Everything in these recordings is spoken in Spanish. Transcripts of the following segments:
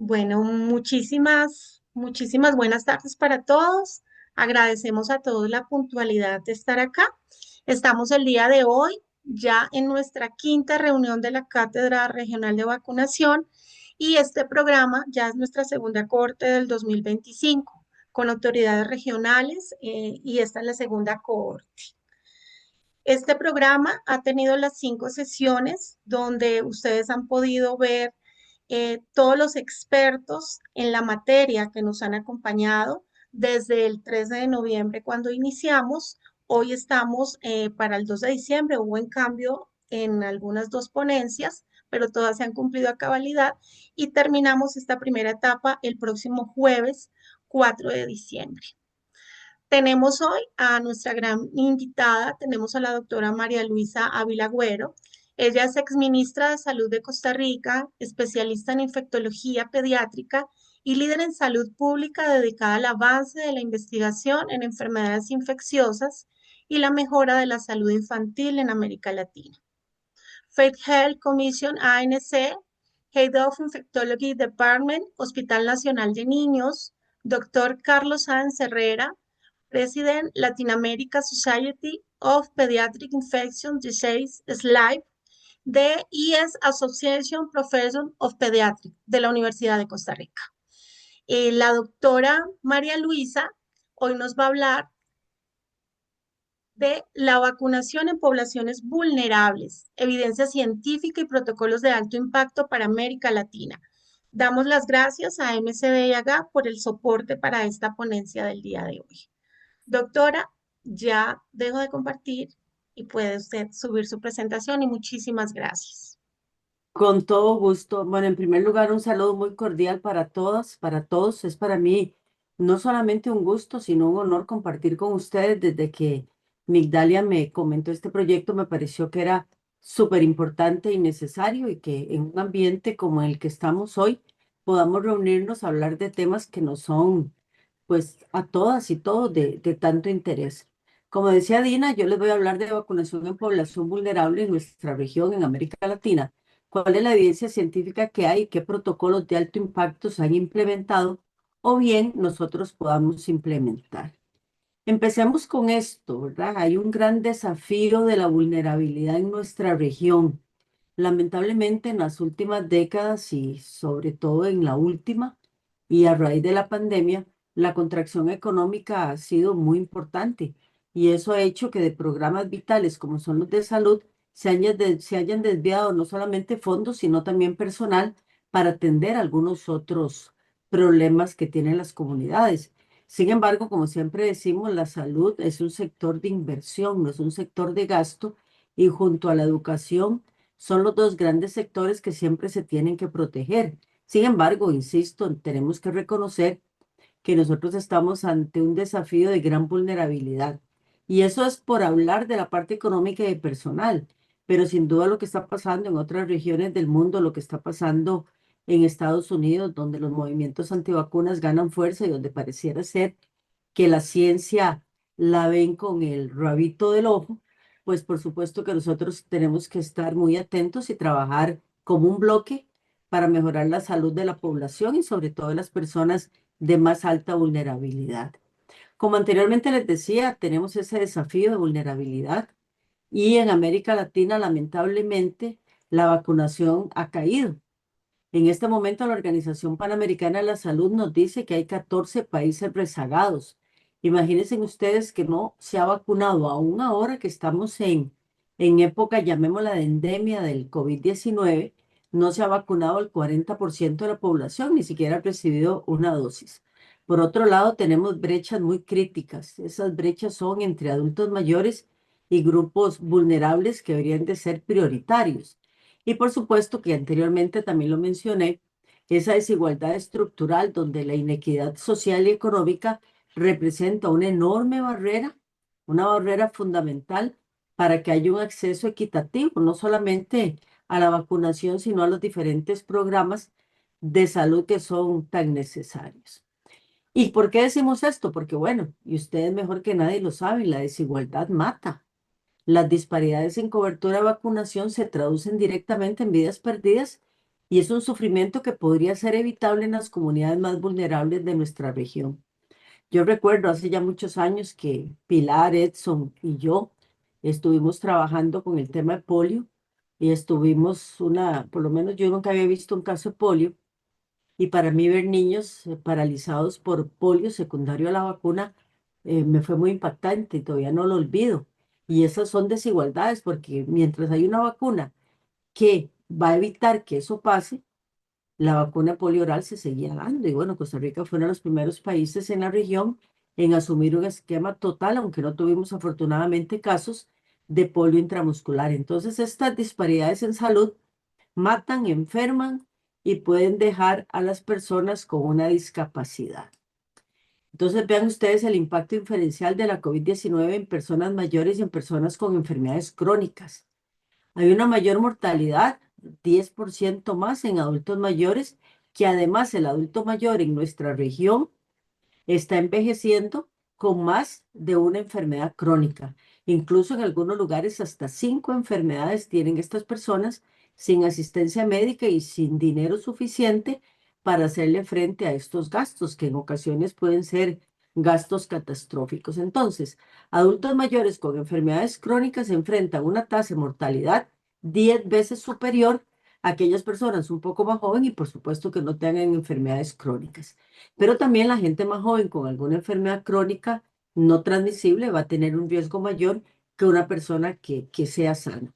Bueno, muchísimas buenas tardes para todos. Agradecemos a todos la puntualidad de estar acá. Estamos el día de hoy ya en nuestra quinta reunión de la Cátedra Regional de Vacunación y este programa ya es nuestra segunda cohorte del 2025 con autoridades regionales y esta es la segunda cohorte. Este programa ha tenido las 5 sesiones donde ustedes han podido ver todos los expertos en la materia que nos han acompañado desde el 13 de noviembre cuando iniciamos. Hoy estamos para el 2 de diciembre, hubo en cambio en algunas dos ponencias, pero todas se han cumplido a cabalidad y terminamos esta primera etapa el próximo jueves 4 de diciembre. Tenemos hoy a nuestra gran invitada, tenemos a la doctora María Luisa Ávila Agüero. Ella es exministra de Salud de Costa Rica, especialista en infectología pediátrica y líder en salud pública dedicada al avance de la investigación en enfermedades infecciosas y la mejora de la salud infantil en América Latina. Faith Health Commission ANC, Head of Infectology Department, Hospital Nacional de Niños, Dr. Carlos Sáenz Herrera, President Latin America Society of Pediatric Infectious Disease, SLIPE, de ES Association Profession of Pediatrics de la Universidad de Costa Rica. La doctora María Luisa hoy nos va a hablar de la vacunación en poblaciones vulnerables, evidencia científica y protocolos de alto impacto para América Latina. Damos las gracias a MCD y AGA por el soporte para esta ponencia del día de hoy. Doctora, ya dejo de compartir y puede usted subir su presentación y muchísimas gracias. Con todo gusto. Bueno, en primer lugar, un saludo muy cordial para todas, para todos. Es para mí no solamente un gusto, sino un honor compartir con ustedes. Desde que Migdalia me comentó este proyecto, me pareció que era súper importante y necesario y que en un ambiente como el que estamos hoy podamos reunirnos a hablar de temas que nos son, pues, a todas y todos de tanto interés. Como decía Dina, yo les voy a hablar de vacunación en población vulnerable en nuestra región, en América Latina. ¿Cuál es la evidencia científica que hay? ¿Qué protocolos de alto impacto se han implementado o bien nosotros podamos implementar? Empecemos con esto, ¿verdad? Hay un gran desafío de la vulnerabilidad en nuestra región. Lamentablemente, en las últimas décadas y sobre todo en la última y a raíz de la pandemia, la contracción económica ha sido muy importante y eso ha hecho que de programas vitales como son los de salud se hayan desviado no solamente fondos, sino también personal para atender algunos otros problemas que tienen las comunidades. Sin embargo, como siempre decimos, la salud es un sector de inversión, no es un sector de gasto, y junto a la educación son los dos grandes sectores que siempre se tienen que proteger. Sin embargo, insisto, tenemos que reconocer que nosotros estamos ante un desafío de gran vulnerabilidad. Y eso es por hablar de la parte económica y personal, pero sin duda lo que está pasando en otras regiones del mundo, lo que está pasando en Estados Unidos, donde los movimientos antivacunas ganan fuerza y donde pareciera ser que la ciencia la ven con el rabito del ojo, pues por supuesto que nosotros tenemos que estar muy atentos y trabajar como un bloque para mejorar la salud de la población y sobre todo de las personas de más alta vulnerabilidad. Como anteriormente les decía, tenemos ese desafío de vulnerabilidad y en América Latina, lamentablemente, la vacunación ha caído. En este momento, la Organización Panamericana de la Salud nos dice que hay 14 países rezagados. Imagínense ustedes que no se ha vacunado, aún ahora que estamos en época, llamémosla de endemia del COVID-19, no se ha vacunado el 40% de la población, ni siquiera ha recibido una dosis. Por otro lado, tenemos brechas muy críticas. Esas brechas son entre adultos mayores y grupos vulnerables que deberían de ser prioritarios. Y por supuesto que anteriormente también lo mencioné, esa desigualdad estructural donde la inequidad social y económica representa una enorme barrera, una barrera fundamental para que haya un acceso equitativo, no solamente a la vacunación, sino a los diferentes programas de salud que son tan necesarios. ¿Y por qué decimos esto? Porque bueno, y ustedes mejor que nadie lo saben, la desigualdad mata. Las disparidades en cobertura de vacunación se traducen directamente en vidas perdidas y es un sufrimiento que podría ser evitable en las comunidades más vulnerables de nuestra región. Yo recuerdo hace ya muchos años que Pilar, Edson y yo estuvimos trabajando con el tema de polio y estuvimos por lo menos yo nunca había visto un caso de polio y para mí ver niños paralizados por polio secundario a la vacuna me fue muy impactante y todavía no lo olvido. Y esas son desigualdades porque mientras hay una vacuna que va a evitar que eso pase, la vacuna polio oral se seguía dando. Y bueno, Costa Rica fue uno de los primeros países en la región en asumir un esquema total, aunque no tuvimos afortunadamente casos de polio intramuscular. Entonces, estas disparidades en salud matan, enferman y pueden dejar a las personas con una discapacidad. Entonces, vean ustedes el impacto diferencial de la COVID-19 en personas mayores y en personas con enfermedades crónicas. Hay una mayor mortalidad, 10% más en adultos mayores, que además el adulto mayor en nuestra región está envejeciendo con más de una enfermedad crónica. Incluso en algunos lugares hasta 5 enfermedades tienen estas personas sin asistencia médica y sin dinero suficiente para hacerle frente a estos gastos, que en ocasiones pueden ser gastos catastróficos. Entonces, adultos mayores con enfermedades crónicas se enfrentan a una tasa de mortalidad 10 veces superior a aquellas personas un poco más jóvenes y por supuesto que no tengan enfermedades crónicas. Pero también la gente más joven con alguna enfermedad crónica no transmisible va a tener un riesgo mayor que una persona que sea sana.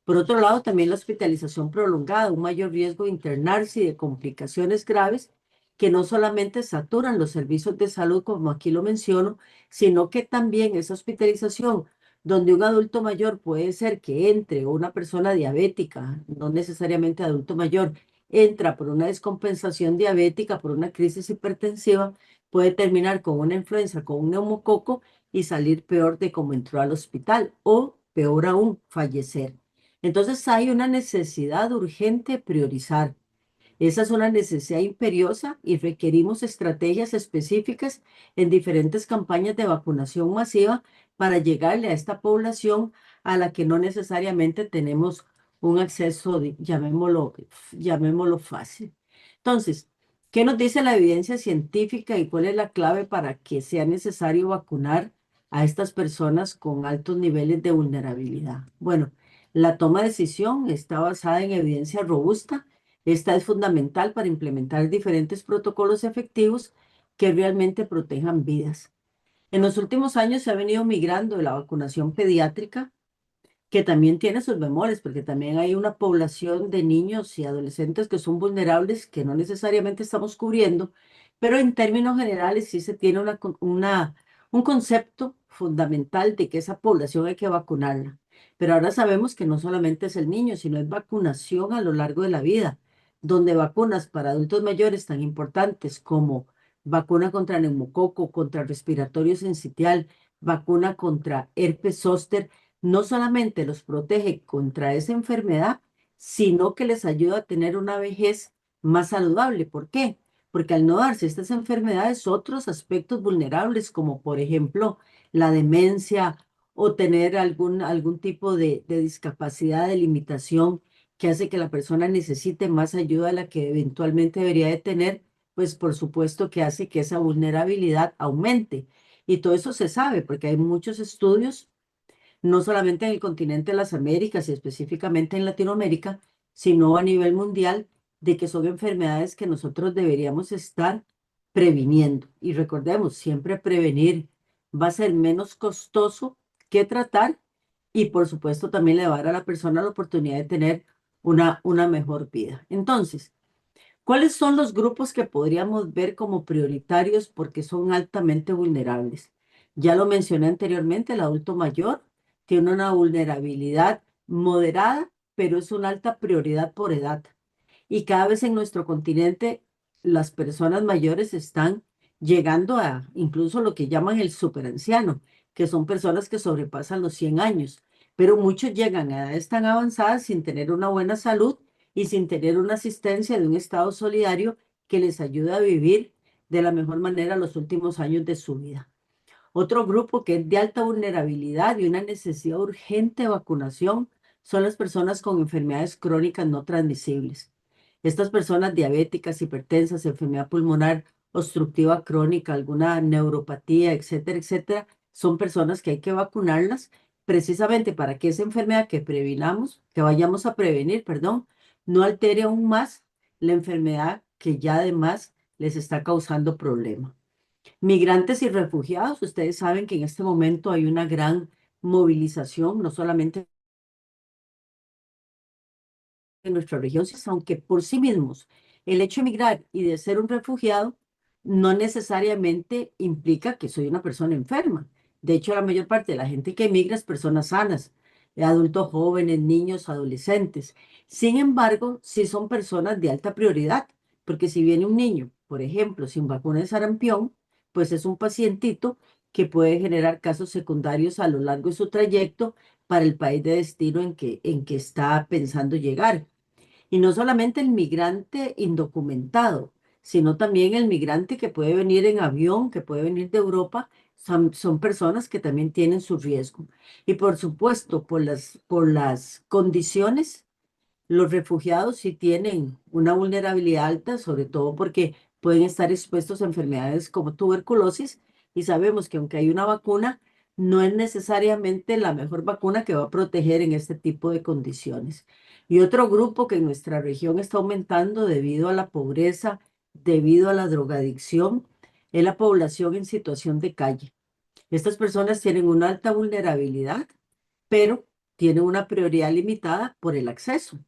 Por otro lado, también la hospitalización prolongada, un mayor riesgo de internarse y de complicaciones graves que no solamente saturan los servicios de salud, como aquí lo menciono, sino que también esa hospitalización, donde un adulto mayor puede ser que entre, o una persona diabética, no necesariamente adulto mayor, entra por una descompensación diabética, por una crisis hipertensiva, puede terminar con una influenza, con un neumococo y salir peor de como entró al hospital o, peor aún, fallecer. Entonces hay una necesidad urgente de priorizar. Esa es una necesidad imperiosa y requerimos estrategias específicas en diferentes campañas de vacunación masiva para llegarle a esta población a la que no necesariamente tenemos un acceso, llamémoslo fácil. Entonces, ¿qué nos dice la evidencia científica y cuál es la clave para que sea necesario vacunar a estas personas con altos niveles de vulnerabilidad? Bueno, la toma de decisión está basada en evidencia robusta. Esta es fundamental para implementar diferentes protocolos efectivos que realmente protejan vidas. En los últimos años se ha venido migrando de la vacunación pediátrica, que también tiene sus bemoles, porque también hay una población de niños y adolescentes que son vulnerables que no necesariamente estamos cubriendo, pero en términos generales sí se tiene un concepto fundamental de que esa población hay que vacunarla. Pero ahora sabemos que no solamente es el niño, sino es vacunación a lo largo de la vida, donde vacunas para adultos mayores tan importantes como vacuna contra neumococo, contra respiratorio sincitial, vacuna contra herpes zóster, no solamente los protege contra esa enfermedad, sino que les ayuda a tener una vejez más saludable. ¿Por qué? Porque al no darse estas enfermedades, otros aspectos vulnerables, como por ejemplo la demencia o tener algún tipo de discapacidad, de limitación que hace que la persona necesite más ayuda de la que eventualmente debería de tener, pues por supuesto que hace que esa vulnerabilidad aumente. Y todo eso se sabe porque hay muchos estudios no solamente en el continente de las Américas y específicamente en Latinoamérica, sino a nivel mundial, de que son enfermedades que nosotros deberíamos estar previniendo. Y recordemos, siempre prevenir va a ser menos costoso que tratar y por supuesto también le va a dar a la persona la oportunidad de tener una mejor vida. Entonces, ¿cuáles son los grupos que podríamos ver como prioritarios porque son altamente vulnerables? Ya lo mencioné anteriormente, el adulto mayor tiene una vulnerabilidad moderada, pero es una alta prioridad por edad. Y cada vez en nuestro continente las personas mayores están llegando a incluso lo que llaman el superanciano, que son personas que sobrepasan los 100 años, pero muchos llegan a edades tan avanzadas sin tener una buena salud y sin tener una asistencia de un Estado solidario que les ayude a vivir de la mejor manera los últimos años de su vida. Otro grupo que es de alta vulnerabilidad y una necesidad urgente de vacunación son las personas con enfermedades crónicas no transmisibles. Estas personas diabéticas, hipertensas, enfermedad pulmonar obstructiva crónica, alguna neuropatía, etcétera, etcétera, son personas que hay que vacunarlas precisamente para que esa enfermedad que previnamos, que vayamos a prevenir, perdón, no altere aún más la enfermedad que ya además les está causando problema. Migrantes y refugiados, ustedes saben que en este momento hay una gran movilización, no solamente en nuestra región, aunque por sí mismos el hecho de migrar y de ser un refugiado no necesariamente implica que soy una persona enferma. De hecho, la mayor parte de la gente que emigra es personas sanas, adultos jóvenes, niños, adolescentes. Sin embargo, sí son personas de alta prioridad, porque si viene un niño, por ejemplo, sin vacuna de sarampión, pues es un pacientito que puede generar casos secundarios a lo largo de su trayecto para el país de destino en que está pensando llegar. Y no solamente el migrante indocumentado, sino también el migrante que puede venir en avión, que puede venir de Europa, son personas que también tienen su riesgo. Y por supuesto, por las condiciones los refugiados sí tienen una vulnerabilidad alta, sobre todo porque pueden estar expuestos a enfermedades como tuberculosis y sabemos que aunque hay una vacuna, no es necesariamente la mejor vacuna que va a proteger en este tipo de condiciones. Y otro grupo que en nuestra región está aumentando debido a la pobreza, debido a la drogadicción, es la población en situación de calle. Estas personas tienen una alta vulnerabilidad, pero tienen una prioridad limitada por el acceso.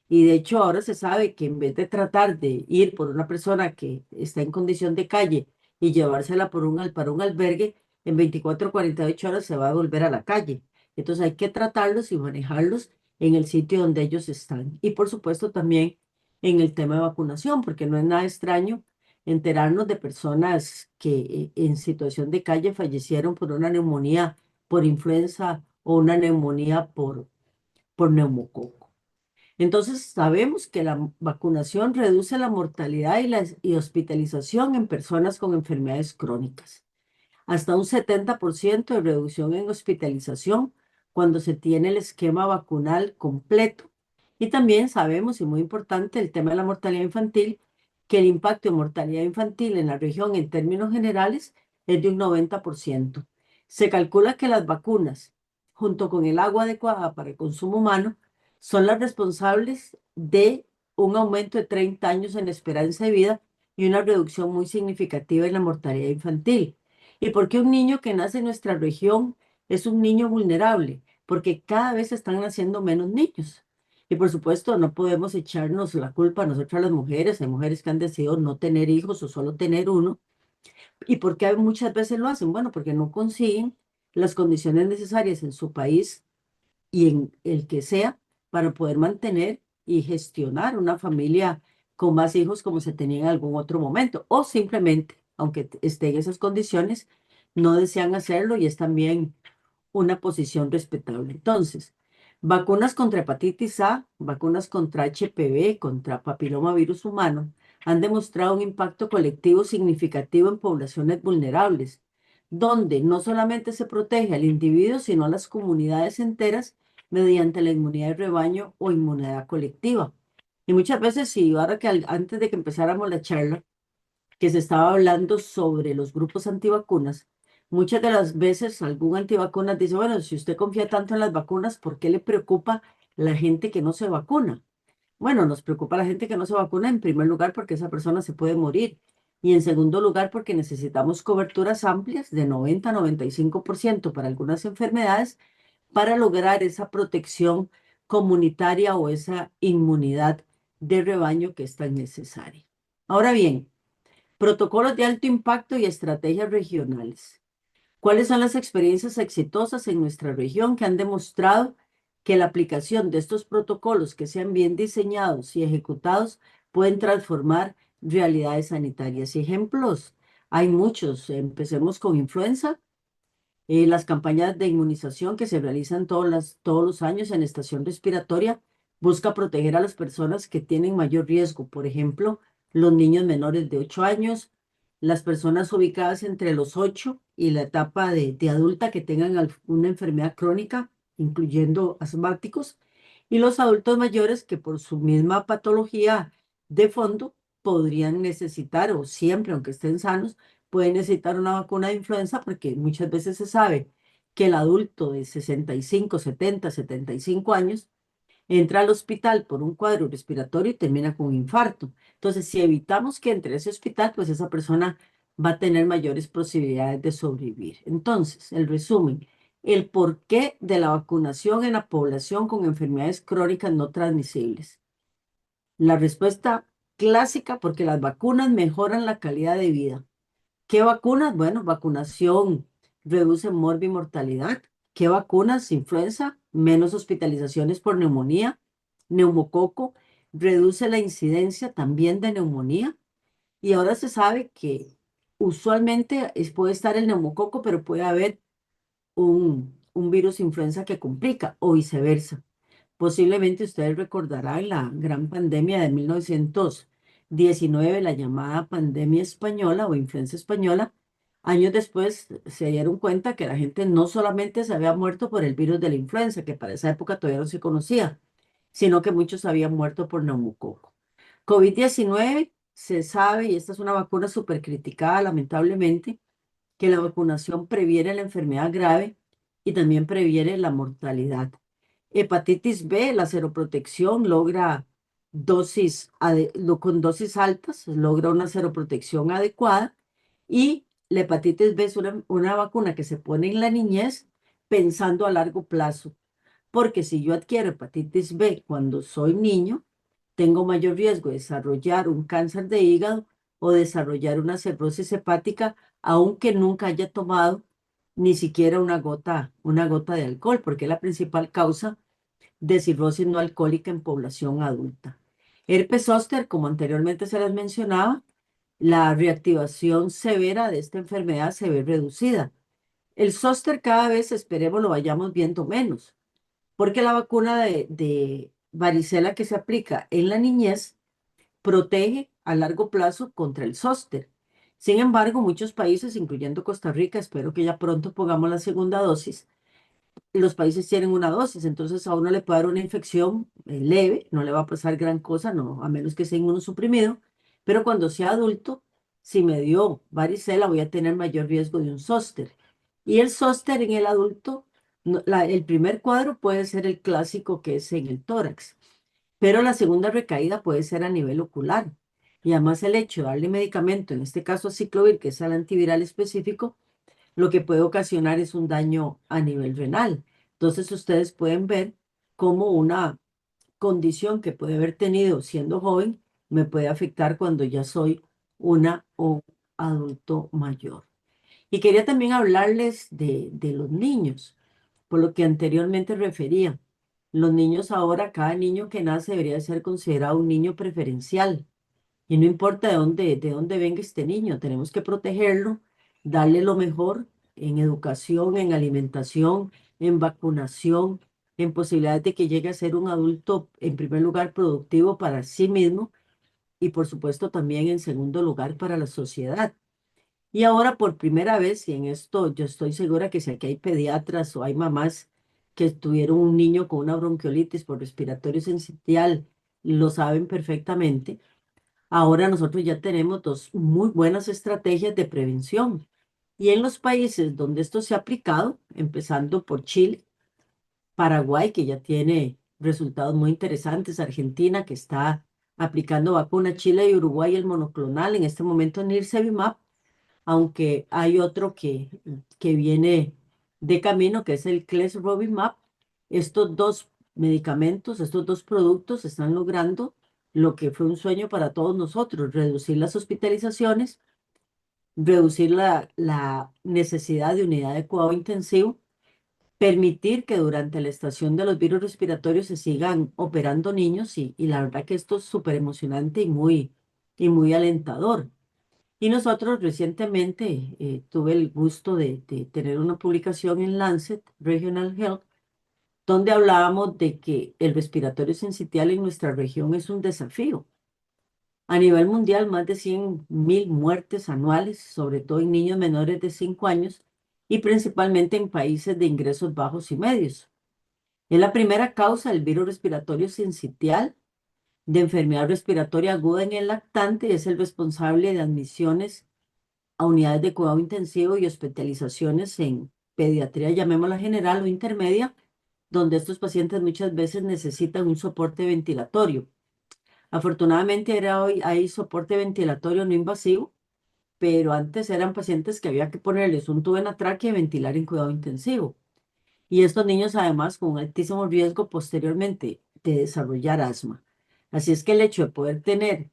Y de hecho ahora se sabe que en vez de tratar de ir por una persona que está en condición de calle y llevársela para un albergue, en 24 o 48 horas se va a volver a la calle. Entonces hay que tratarlos y manejarlos en el sitio donde ellos están. Y por supuesto también en el tema de vacunación, porque no es nada extraño enterarnos de personas que en situación de calle fallecieron por una neumonía por influenza o una neumonía por neumococo. Entonces, sabemos que la vacunación reduce la mortalidad y hospitalización en personas con enfermedades crónicas. Hasta un 70% de reducción en hospitalización cuando se tiene el esquema vacunal completo. Y también sabemos, y muy importante, el tema de la mortalidad infantil, que el impacto de mortalidad infantil en la región en términos generales es de un 90%. Se calcula que las vacunas, junto con el agua adecuada para el consumo humano, son las responsables de un aumento de 30 años en la esperanza de vida y una reducción muy significativa en la mortalidad infantil. ¿Y por qué un niño que nace en nuestra región es un niño vulnerable? Porque cada vez están naciendo menos niños. Y por supuesto, no podemos echarnos la culpa a nosotras las mujeres. Hay mujeres que han decidido no tener hijos o solo tener uno. ¿Y por qué muchas veces lo hacen? Bueno, porque no consiguen las condiciones necesarias en su país y en el que sea para poder mantener y gestionar una familia con más hijos como se tenía en algún otro momento. O simplemente, aunque esté en esas condiciones, no desean hacerlo y es también una posición respetable. Entonces, vacunas contra hepatitis A, vacunas contra HPV, contra papilomavirus humano, han demostrado un impacto colectivo significativo en poblaciones vulnerables, donde no solamente se protege al individuo, sino a las comunidades enteras mediante la inmunidad de rebaño o inmunidad colectiva. Y muchas veces, sí, ahora que antes de que empezáramos la charla, que se estaba hablando sobre los grupos antivacunas, muchas de las veces algún antivacunas dice, bueno, si usted confía tanto en las vacunas, ¿por qué le preocupa la gente que no se vacuna? Bueno, nos preocupa la gente que no se vacuna en primer lugar porque esa persona se puede morir y en segundo lugar porque necesitamos coberturas amplias de 90-95% para algunas enfermedades para lograr esa protección comunitaria o esa inmunidad de rebaño que es tan necesaria. Ahora bien, protocolos de alto impacto y estrategias regionales. ¿Cuáles son las experiencias exitosas en nuestra región que han demostrado que la aplicación de estos protocolos que sean bien diseñados y ejecutados pueden transformar realidades sanitarias? Y ejemplos, hay muchos. Empecemos con influenza. Las campañas de inmunización que se realizan todos los años en estación respiratoria busca proteger a las personas que tienen mayor riesgo, por ejemplo, los niños menores de 8 años, las personas ubicadas entre los 8 y la etapa de adulta que tengan una enfermedad crónica, incluyendo asmáticos, y los adultos mayores que por su misma patología de fondo podrían necesitar, o siempre, aunque estén sanos, pueden necesitar una vacuna de influenza porque muchas veces se sabe que el adulto de 65, 70, 75 años entra al hospital por un cuadro respiratorio y termina con un infarto. Entonces, si evitamos que entre a ese hospital, pues esa persona va a tener mayores posibilidades de sobrevivir. Entonces, el resumen, el porqué de la vacunación en la población con enfermedades crónicas no transmisibles. La respuesta clásica, porque las vacunas mejoran la calidad de vida. ¿Qué vacunas? Bueno, vacunación reduce mortalidad. ¿Qué vacunas? Influenza, menos hospitalizaciones por neumonía, neumococo, reduce la incidencia también de neumonía. Y ahora se sabe que usualmente puede estar el neumococo, pero puede haber un virus influenza que complica o viceversa. Posiblemente ustedes recordarán la gran pandemia de 1919, la llamada pandemia española o influenza española. Años después se dieron cuenta que la gente no solamente se había muerto por el virus de la influenza, que para esa época todavía no se conocía, sino que muchos habían muerto por neumococo. COVID-19 se sabe, y esta es una vacuna súper criticada lamentablemente, que la vacunación previene la enfermedad grave y también previene la mortalidad. Hepatitis B, la seroprotección logra con dosis altas, logra una seroprotección adecuada y la hepatitis B es una vacuna que se pone en la niñez pensando a largo plazo, porque si yo adquiero hepatitis B cuando soy niño, tengo mayor riesgo de desarrollar un cáncer de hígado o desarrollar una cirrosis hepática, aunque nunca haya tomado ni siquiera una gota de alcohol, porque es la principal causa de cirrosis no alcohólica en población adulta. Herpes zóster, como anteriormente se les mencionaba, la reactivación severa de esta enfermedad se ve reducida. El zóster cada vez, esperemos, lo vayamos viendo menos, porque la vacuna de varicela que se aplica en la niñez protege a largo plazo contra el zóster. Sin embargo, muchos países, incluyendo Costa Rica, espero que ya pronto pongamos la segunda dosis, los países tienen una dosis, entonces a uno le puede dar una infección leve, no le va a pasar gran cosa, no, a menos que sea inmunosuprimido, pero cuando sea adulto, si me dio varicela, voy a tener mayor riesgo de un zóster. Y el zóster en el adulto, el primer cuadro puede ser el clásico que es en el tórax, pero la segunda recaída puede ser a nivel ocular. Y además el hecho de darle medicamento, en este caso aciclovir, que es el antiviral específico, lo que puede ocasionar es un daño a nivel renal. Entonces ustedes pueden ver cómo una condición que puede haber tenido siendo joven me puede afectar cuando ya soy una o adulto mayor. Y quería también hablarles de los niños, por lo que anteriormente refería. Los niños ahora, cada niño que nace debería ser considerado un niño preferencial. Y no importa de dónde venga este niño, tenemos que protegerlo, darle lo mejor en educación, en alimentación, en vacunación, en posibilidades de que llegue a ser un adulto, en primer lugar, productivo para sí mismo y por supuesto también en segundo lugar para la sociedad. Y ahora por primera vez, y en esto yo estoy segura que si aquí hay pediatras o hay mamás que tuvieron un niño con una bronquiolitis por respiratorio sincitial, lo saben perfectamente. Ahora nosotros ya tenemos dos muy buenas estrategias de prevención. Y en los países donde esto se ha aplicado, empezando por Chile, Paraguay, que ya tiene resultados muy interesantes, Argentina, que está aplicando vacuna, Chile y Uruguay el monoclonal, en este momento Nirsevimab, aunque hay otro que viene de camino, que es el Clesrovimab. Estos dos medicamentos, estos dos productos están logrando lo que fue un sueño para todos nosotros, reducir las hospitalizaciones, reducir la necesidad de unidad de cuidado intensivo, permitir que durante la estación de los virus respiratorios se sigan operando niños y la verdad que esto es súper emocionante y muy alentador. Y nosotros recientemente tuve el gusto de tener una publicación en Lancet Regional Health, donde hablábamos de que el respiratorio sincitial en nuestra región es un desafío. A nivel mundial, más de 100.000 muertes anuales, sobre todo en niños menores de 5 años y principalmente en países de ingresos bajos y medios. Es la primera causa del virus respiratorio sincitial de enfermedad respiratoria aguda en el lactante y es el responsable de admisiones a unidades de cuidado intensivo y hospitalizaciones en pediatría, llamémosla general o intermedia, donde estos pacientes muchas veces necesitan un soporte ventilatorio. Afortunadamente era hoy hay soporte ventilatorio no invasivo, pero antes eran pacientes que había que ponerles un tubo en la tráquea y ventilar en cuidado intensivo. Y estos niños además con un altísimo riesgo posteriormente de desarrollar asma. Así es que el hecho de poder tener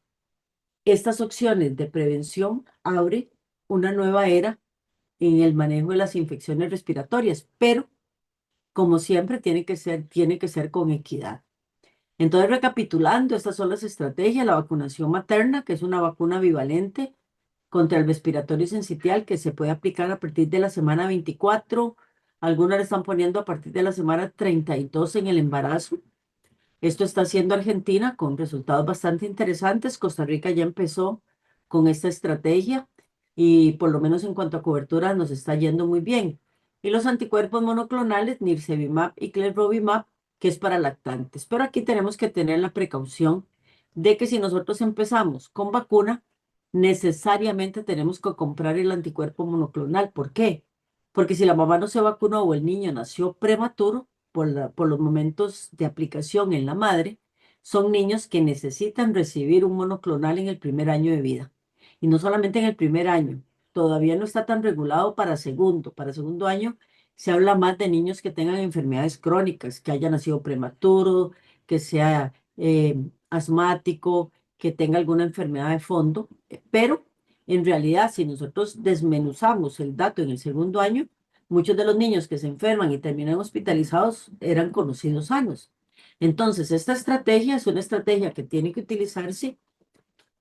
estas opciones de prevención abre una nueva era en el manejo de las infecciones respiratorias, pero como siempre tiene que ser con equidad. Entonces, recapitulando, estas son las estrategias, la vacunación materna, que es una vacuna bivalente contra el respiratorio sincitial que se puede aplicar a partir de la semana 24. Algunas le están poniendo a partir de la semana 32 en el embarazo. Esto está haciendo Argentina con resultados bastante interesantes. Costa Rica ya empezó con esta estrategia y por lo menos en cuanto a cobertura nos está yendo muy bien. Y los anticuerpos monoclonales, Nirsevimab y Clesrovimab, que es para lactantes. Pero aquí tenemos que tener la precaución de que si nosotros empezamos con vacuna, necesariamente tenemos que comprar el anticuerpo monoclonal. ¿Por qué? Porque si la mamá no se vacunó o el niño nació prematuro, por los momentos de aplicación en la madre, son niños que necesitan recibir un monoclonal en el primer año de vida. Y no solamente en el primer año, todavía no está tan regulado para segundo. Para segundo año se habla más de niños que tengan enfermedades crónicas, que haya nacido prematuro, que sea asmático, que tenga alguna enfermedad de fondo. Pero en realidad, si nosotros desmenuzamos el dato en el segundo año, muchos de los niños que se enferman y terminan hospitalizados eran conocidos sanos. Entonces, esta estrategia es una estrategia que tiene que utilizarse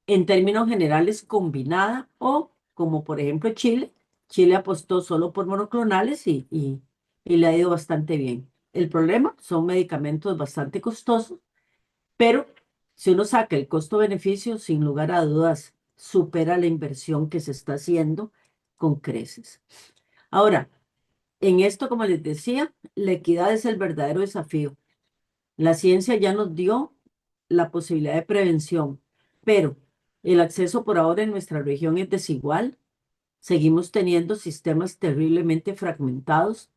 en términos generales combinada o, como por ejemplo Chile, Chile apostó solo por monoclonales y le ha ido bastante bien. El problema son medicamentos bastante costosos, pero si uno saca el costo-beneficio, sin lugar a dudas, supera la inversión que se está haciendo con creces. Ahora, en esto, como les decía, la equidad es el verdadero desafío. La ciencia ya nos dio la posibilidad de prevención, pero el acceso por ahora en nuestra región es desigual. Seguimos teniendo sistemas terriblemente fragmentados.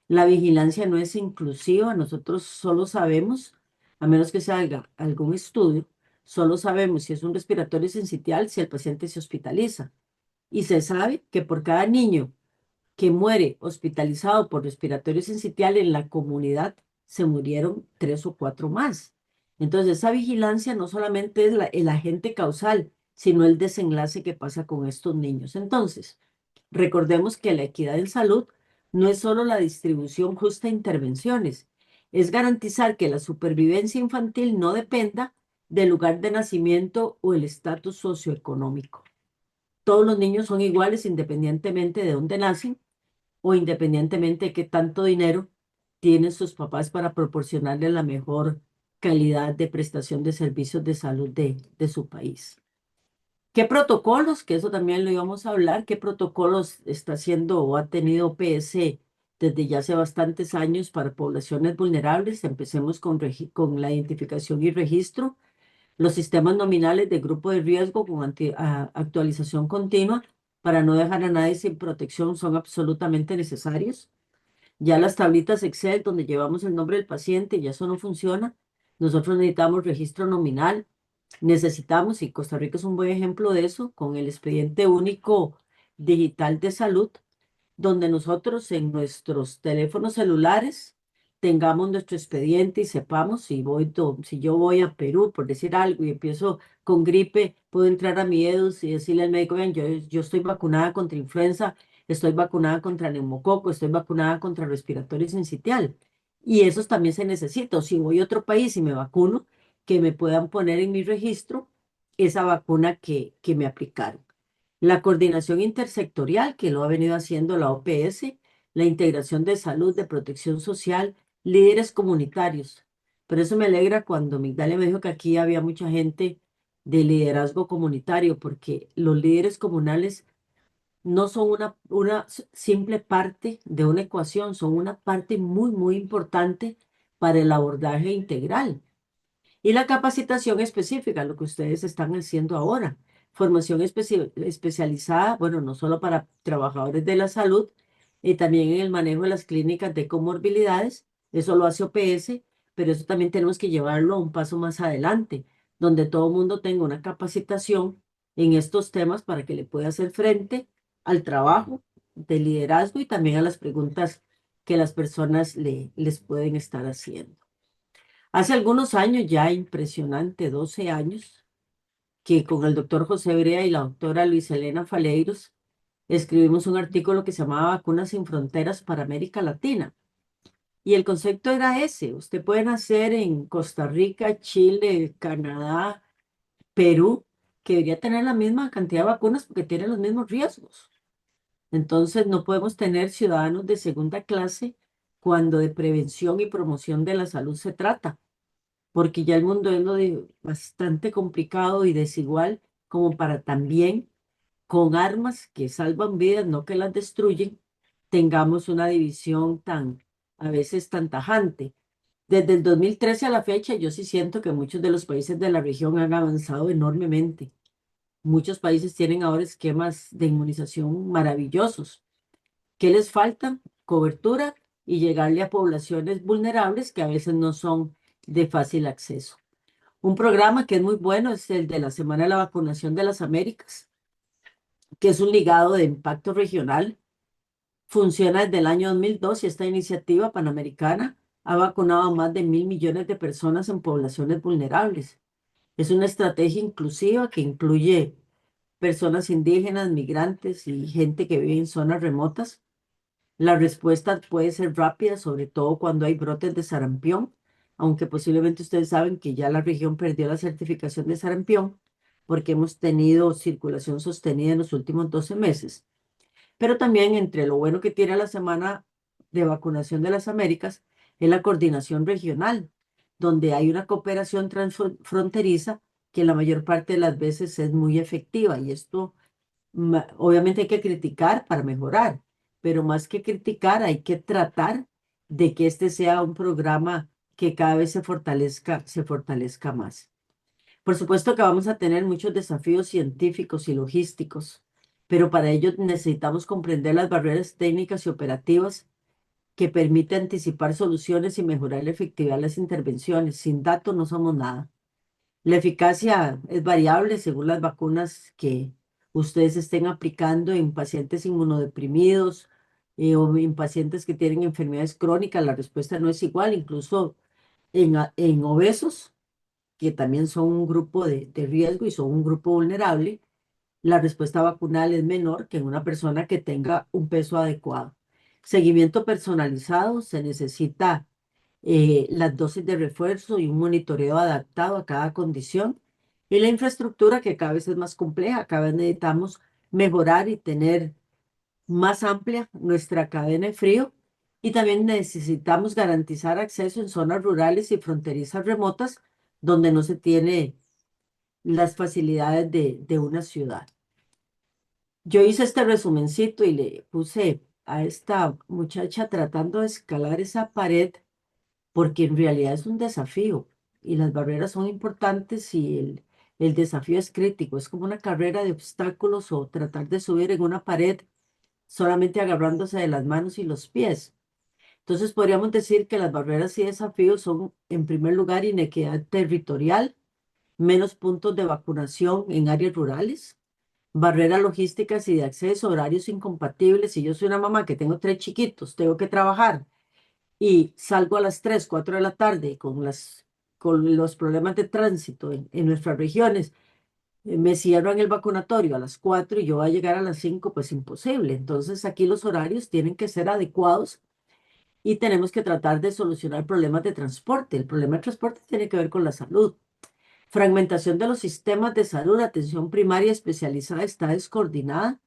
La vigilancia no es inclusiva. Nosotros solo sabemos, a menos que se haga algún estudio, solo sabemos si es un respiratorio sincitial si el paciente se hospitaliza. Y se sabe que por cada niño que muere hospitalizado por respiratorio sincitial en la comunidad, se murieron 3 o 4 más. Entonces, esa vigilancia no solamente es el agente causal, sino el desenlace que pasa con estos niños. Entonces, recordemos que la equidad en salud no es solo la distribución justa de intervenciones, es garantizar que la supervivencia infantil no dependa del lugar de nacimiento o el estatus socioeconómico. Todos los niños son iguales independientemente de dónde nacen o independientemente de qué tanto dinero tienen sus papás para proporcionarle la mejor calidad de prestación de servicios de salud de su país. ¿Qué protocolos? Que eso también lo íbamos a hablar. ¿Qué protocolos está haciendo o ha tenido OPS desde ya hace bastantes años para poblaciones vulnerables? Empecemos con la identificación y registro. Los sistemas nominales de grupo de riesgo con actualización continua para no dejar a nadie sin protección son absolutamente necesarios. Ya las tablitas Excel donde llevamos el nombre del paciente, ya eso no funciona. Nosotros necesitamos registro nominal, necesitamos, y Costa Rica es un buen ejemplo de eso, con el expediente único digital de salud, donde nosotros en nuestros teléfonos celulares tengamos nuestro expediente y sepamos si yo voy a Perú, por decir algo, y empiezo con gripe, puedo entrar a mi EDUS y decirle al médico, vean, yo estoy vacunada contra influenza, estoy vacunada contra neumococo, estoy vacunada contra respiratorio sincitial. Y esos también se necesita. O si voy a otro país y me vacuno, que me puedan poner en mi registro esa vacuna que me aplicaron. La coordinación intersectorial, que lo ha venido haciendo la OPS, la integración de salud, de protección social, líderes comunitarios. Por eso me alegra cuando Migdalia me dijo que aquí había mucha gente de liderazgo comunitario, porque los líderes comunales no son una simple parte de una ecuación, son una parte muy, muy importante para el abordaje integral. Y la capacitación específica, lo que ustedes están haciendo ahora. Formación especializada, bueno, no solo para trabajadores de la salud, y también en el manejo de las clínicas de comorbilidades. Eso lo hace OPS, pero eso también tenemos que llevarlo a un paso más adelante, donde todo el mundo tenga una capacitación en estos temas para que le pueda hacer frente al trabajo de liderazgo y también a las preguntas que las personas les pueden estar haciendo. Hace algunos años, ya impresionante, 12 años, que con el doctor José Brea y la doctora Luis Elena Faleiros escribimos un artículo que se llamaba Vacunas sin Fronteras para América Latina. Y el concepto era ese: usted puede nacer en Costa Rica, Chile, Canadá, Perú, que debería tener la misma cantidad de vacunas porque tienen los mismos riesgos. Entonces no podemos tener ciudadanos de segunda clase cuando de prevención y promoción de la salud se trata, porque ya el mundo es bastante complicado y desigual como para también con armas que salvan vidas, no que las destruyen, tengamos una división tan, a veces tan tajante. Desde el 2013 a la fecha, yo sí siento que muchos de los países de la región han avanzado enormemente. Muchos países tienen ahora esquemas de inmunización maravillosos. ¿Qué les falta? Cobertura y llegarle a poblaciones vulnerables que a veces no son de fácil acceso. Un programa que es muy bueno es el de la Semana de la Vacunación de las Américas, que es un ligado de impacto regional. Funciona desde el año 2002 y esta iniciativa panamericana ha vacunado a más de 1.000 millones de personas en poblaciones vulnerables. Es una estrategia inclusiva que incluye personas indígenas, migrantes y gente que vive en zonas remotas. La respuesta puede ser rápida, sobre todo cuando hay brotes de sarampión, aunque posiblemente ustedes saben que ya la región perdió la certificación de sarampión porque hemos tenido circulación sostenida en los últimos 12 meses. Pero también entre lo bueno que tiene la Semana de Vacunación de las Américas es la coordinación regional, donde hay una cooperación transfronteriza que la mayor parte de las veces es muy efectiva. Y esto obviamente hay que criticar para mejorar, pero más que criticar hay que tratar de que este sea un programa que cada vez se fortalezca más. Por supuesto que vamos a tener muchos desafíos científicos y logísticos, pero para ello necesitamos comprender las barreras técnicas y operativas que permiten anticipar soluciones y mejorar la efectividad de las intervenciones. Sin datos no somos nada. La eficacia es variable según las vacunas que ustedes estén aplicando en pacientes inmunodeprimidos o en pacientes que tienen enfermedades crónicas. La respuesta no es igual, incluso en obesos, que también son un grupo de riesgo y son un grupo vulnerable. La respuesta vacunal es menor que en una persona que tenga un peso adecuado. Seguimiento personalizado, se necesita las dosis de refuerzo y un monitoreo adaptado a cada condición. Y la infraestructura, que cada vez es más compleja, cada vez necesitamos mejorar y tener más amplia nuestra cadena de frío. Y también necesitamos garantizar acceso en zonas rurales y fronterizas remotas donde no se tiene las facilidades de una ciudad. Yo hice este resumencito y le puse a esta muchacha tratando de escalar esa pared porque en realidad es un desafío y las barreras son importantes y el desafío es crítico. Es como una carrera de obstáculos o tratar de subir en una pared solamente agarrándose de las manos y los pies. Entonces podríamos decir que las barreras y desafíos son, en primer lugar, inequidad territorial, menos puntos de vacunación en áreas rurales, barreras logísticas y de acceso, horarios incompatibles. Si yo soy una mamá que tengo 3 chiquitos, tengo que trabajar y salgo a las 3, 4 de la tarde con los problemas de tránsito en nuestras regiones, me cierran el vacunatorio a las 4 y yo voy a llegar a las 5, pues imposible. Entonces aquí los horarios tienen que ser adecuados y tenemos que tratar de solucionar problemas de transporte. El problema de transporte tiene que ver con la salud. Fragmentación de los sistemas de salud, atención primaria especializada está descoordinada.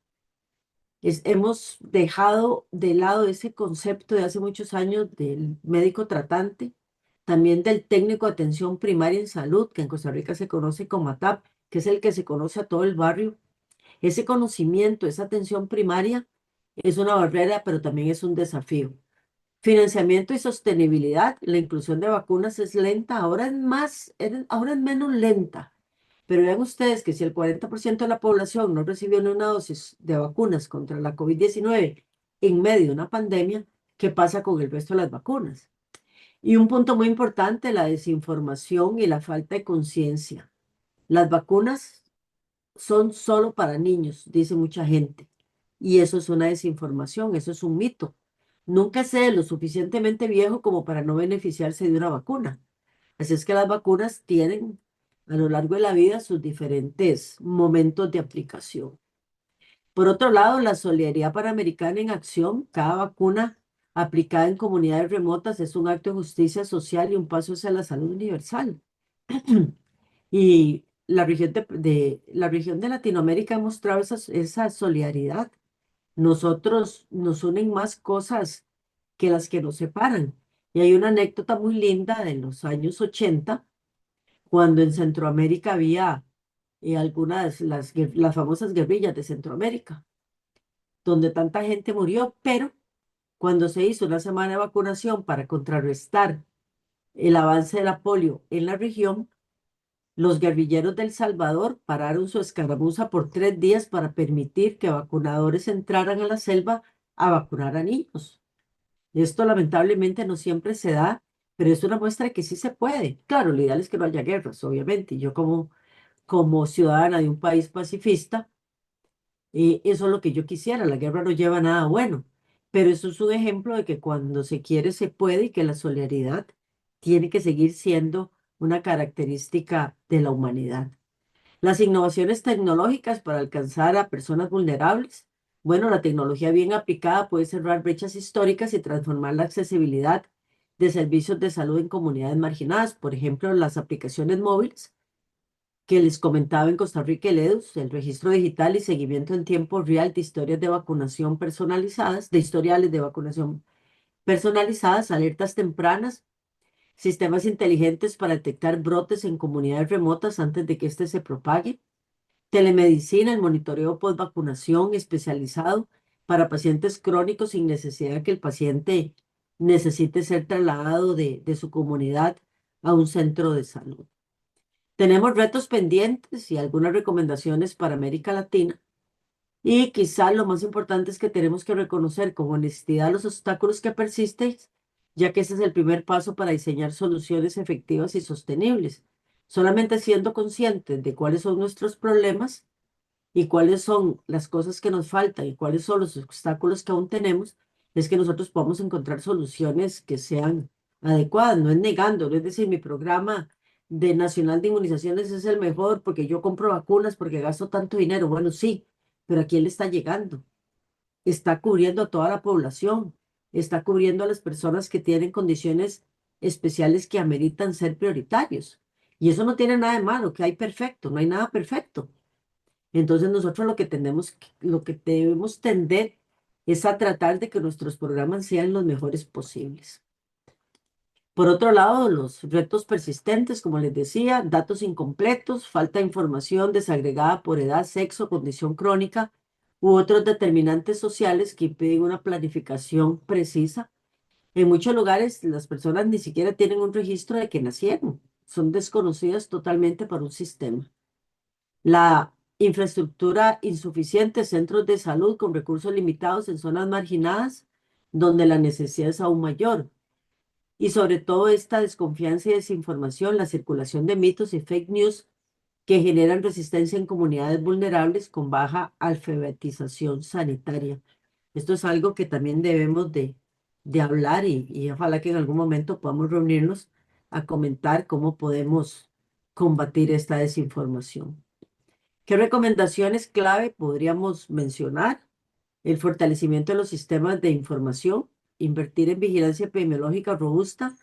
Hemos dejado de lado ese concepto de hace muchos años del médico tratante, también del técnico de atención primaria en salud, que en Costa Rica se conoce como ATAP, que es el que se conoce a todo el barrio. Ese conocimiento, esa atención primaria es una barrera, pero también es un desafío. Financiamiento y sostenibilidad. La inclusión de vacunas es lenta, ahora es menos lenta. Pero vean ustedes que si el 40% de la población no recibió ni una dosis de vacunas contra la COVID-19 en medio de una pandemia, ¿qué pasa con el resto de las vacunas? Y un punto muy importante, la desinformación y la falta de conciencia. Las vacunas son solo para niños, dice mucha gente. Y eso es una desinformación, eso es un mito. Nunca sé lo suficientemente viejo como para no beneficiarse de una vacuna. Así es que las vacunas tienen a lo largo de la vida sus diferentes momentos de aplicación. Por otro lado, la solidaridad panamericana en acción, cada vacuna aplicada en comunidades remotas es un acto de justicia social y un paso hacia la salud universal. Y la región de Latinoamérica ha mostrado esa solidaridad. Nosotros nos unen más cosas que las que nos separan. Y hay una anécdota muy linda de los años 80 cuando en Centroamérica había las famosas guerrillas de Centroamérica, donde tanta gente murió, pero cuando se hizo una semana de vacunación para contrarrestar el avance de la polio en la región, los guerrilleros del Salvador pararon su escaramuza por 3 días para permitir que vacunadores entraran a la selva a vacunar a niños. Esto lamentablemente no siempre se da, pero es una muestra de que sí se puede. Claro, lo ideal es que no haya guerras, obviamente. Y yo como ciudadana de un país pacifista, eso es lo que yo quisiera. La guerra no lleva a nada bueno, pero eso es un ejemplo de que cuando se quiere se puede y que la solidaridad tiene que seguir siendo una característica de la humanidad. Las innovaciones tecnológicas para alcanzar a personas vulnerables. Bueno, la tecnología bien aplicada puede cerrar brechas históricas y transformar la accesibilidad de servicios de salud en comunidades marginadas. Por ejemplo, las aplicaciones móviles que les comentaba en Costa Rica, el EDUS, el registro digital y seguimiento en tiempo real de historias de vacunación personalizadas, de historiales de vacunación personalizadas, alertas tempranas, sistemas inteligentes para detectar brotes en comunidades remotas antes de que éste se propague, telemedicina, el monitoreo post-vacunación especializado para pacientes crónicos sin necesidad de que el paciente necesite ser trasladado de su comunidad a un centro de salud. Tenemos retos pendientes y algunas recomendaciones para América Latina. Y quizá lo más importante es que tenemos que reconocer con honestidad los obstáculos que persisten, ya que ese es el primer paso para diseñar soluciones efectivas y sostenibles. Solamente siendo conscientes de cuáles son nuestros problemas y cuáles son las cosas que nos faltan y cuáles son los obstáculos que aún tenemos, es que nosotros podamos encontrar soluciones que sean adecuadas, no es negando, no es decir, mi programa de nacional de inmunizaciones es el mejor porque yo compro vacunas, porque gasto tanto dinero. Bueno, sí, pero ¿a quién le está llegando? Está cubriendo a toda la población, está cubriendo a las personas que tienen condiciones especiales que ameritan ser prioritarios. Y eso no tiene nada de malo, que hay perfecto, no hay nada perfecto. Entonces nosotros lo que debemos tender es a tratar de que nuestros programas sean los mejores posibles. Por otro lado, los retos persistentes, como les decía, datos incompletos, falta de información desagregada por edad, sexo, condición crónica u otros determinantes sociales que impiden una planificación precisa. En muchos lugares las personas ni siquiera tienen un registro de que nacieron, son desconocidas totalmente para un sistema. La infraestructura insuficiente, centros de salud con recursos limitados en zonas marginadas, donde la necesidad es aún mayor. Y sobre todo esta desconfianza y desinformación, la circulación de mitos y fake news que generan resistencia en comunidades vulnerables con baja alfabetización sanitaria. Esto es algo que también debemos de hablar y ojalá que en algún momento podamos reunirnos a comentar cómo podemos combatir esta desinformación. ¿Qué recomendaciones clave podríamos mencionar? El fortalecimiento de los sistemas de información, invertir en vigilancia epidemiológica robusta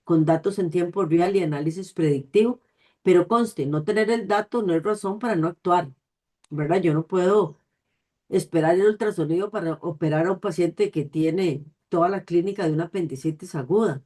con datos en tiempo real y análisis predictivo, pero conste, no tener el dato no es razón para no actuar, ¿verdad? Yo no puedo esperar el ultrasonido para operar a un paciente que tiene toda la clínica de una apendicitis aguda.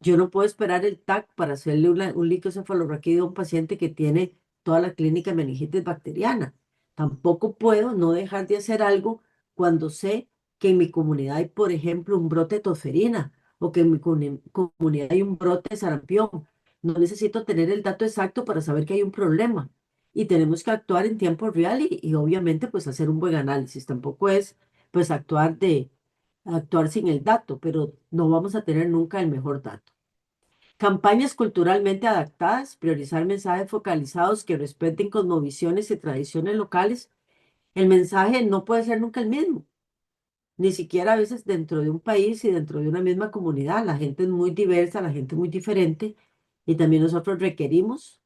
Yo no puedo esperar el TAC para hacerle un liqueocefalorraquídeo a un paciente que tiene toda la clínica de meningitis bacteriana. Tampoco puedo no dejar de hacer algo cuando sé que en mi comunidad hay, por ejemplo, un brote de tosferina o que en mi comunidad hay un brote de sarampión. No necesito tener el dato exacto para saber que hay un problema. Y tenemos que actuar en tiempo real y obviamente pues hacer un buen análisis. Tampoco es pues actuar sin el dato, pero no vamos a tener nunca el mejor dato. Campañas culturalmente adaptadas, priorizar mensajes focalizados que respeten cosmovisiones y tradiciones locales. El mensaje no puede ser nunca el mismo, ni siquiera a veces dentro de un país y dentro de una misma comunidad. La gente es muy diversa, la gente es muy diferente y también nosotros requerimos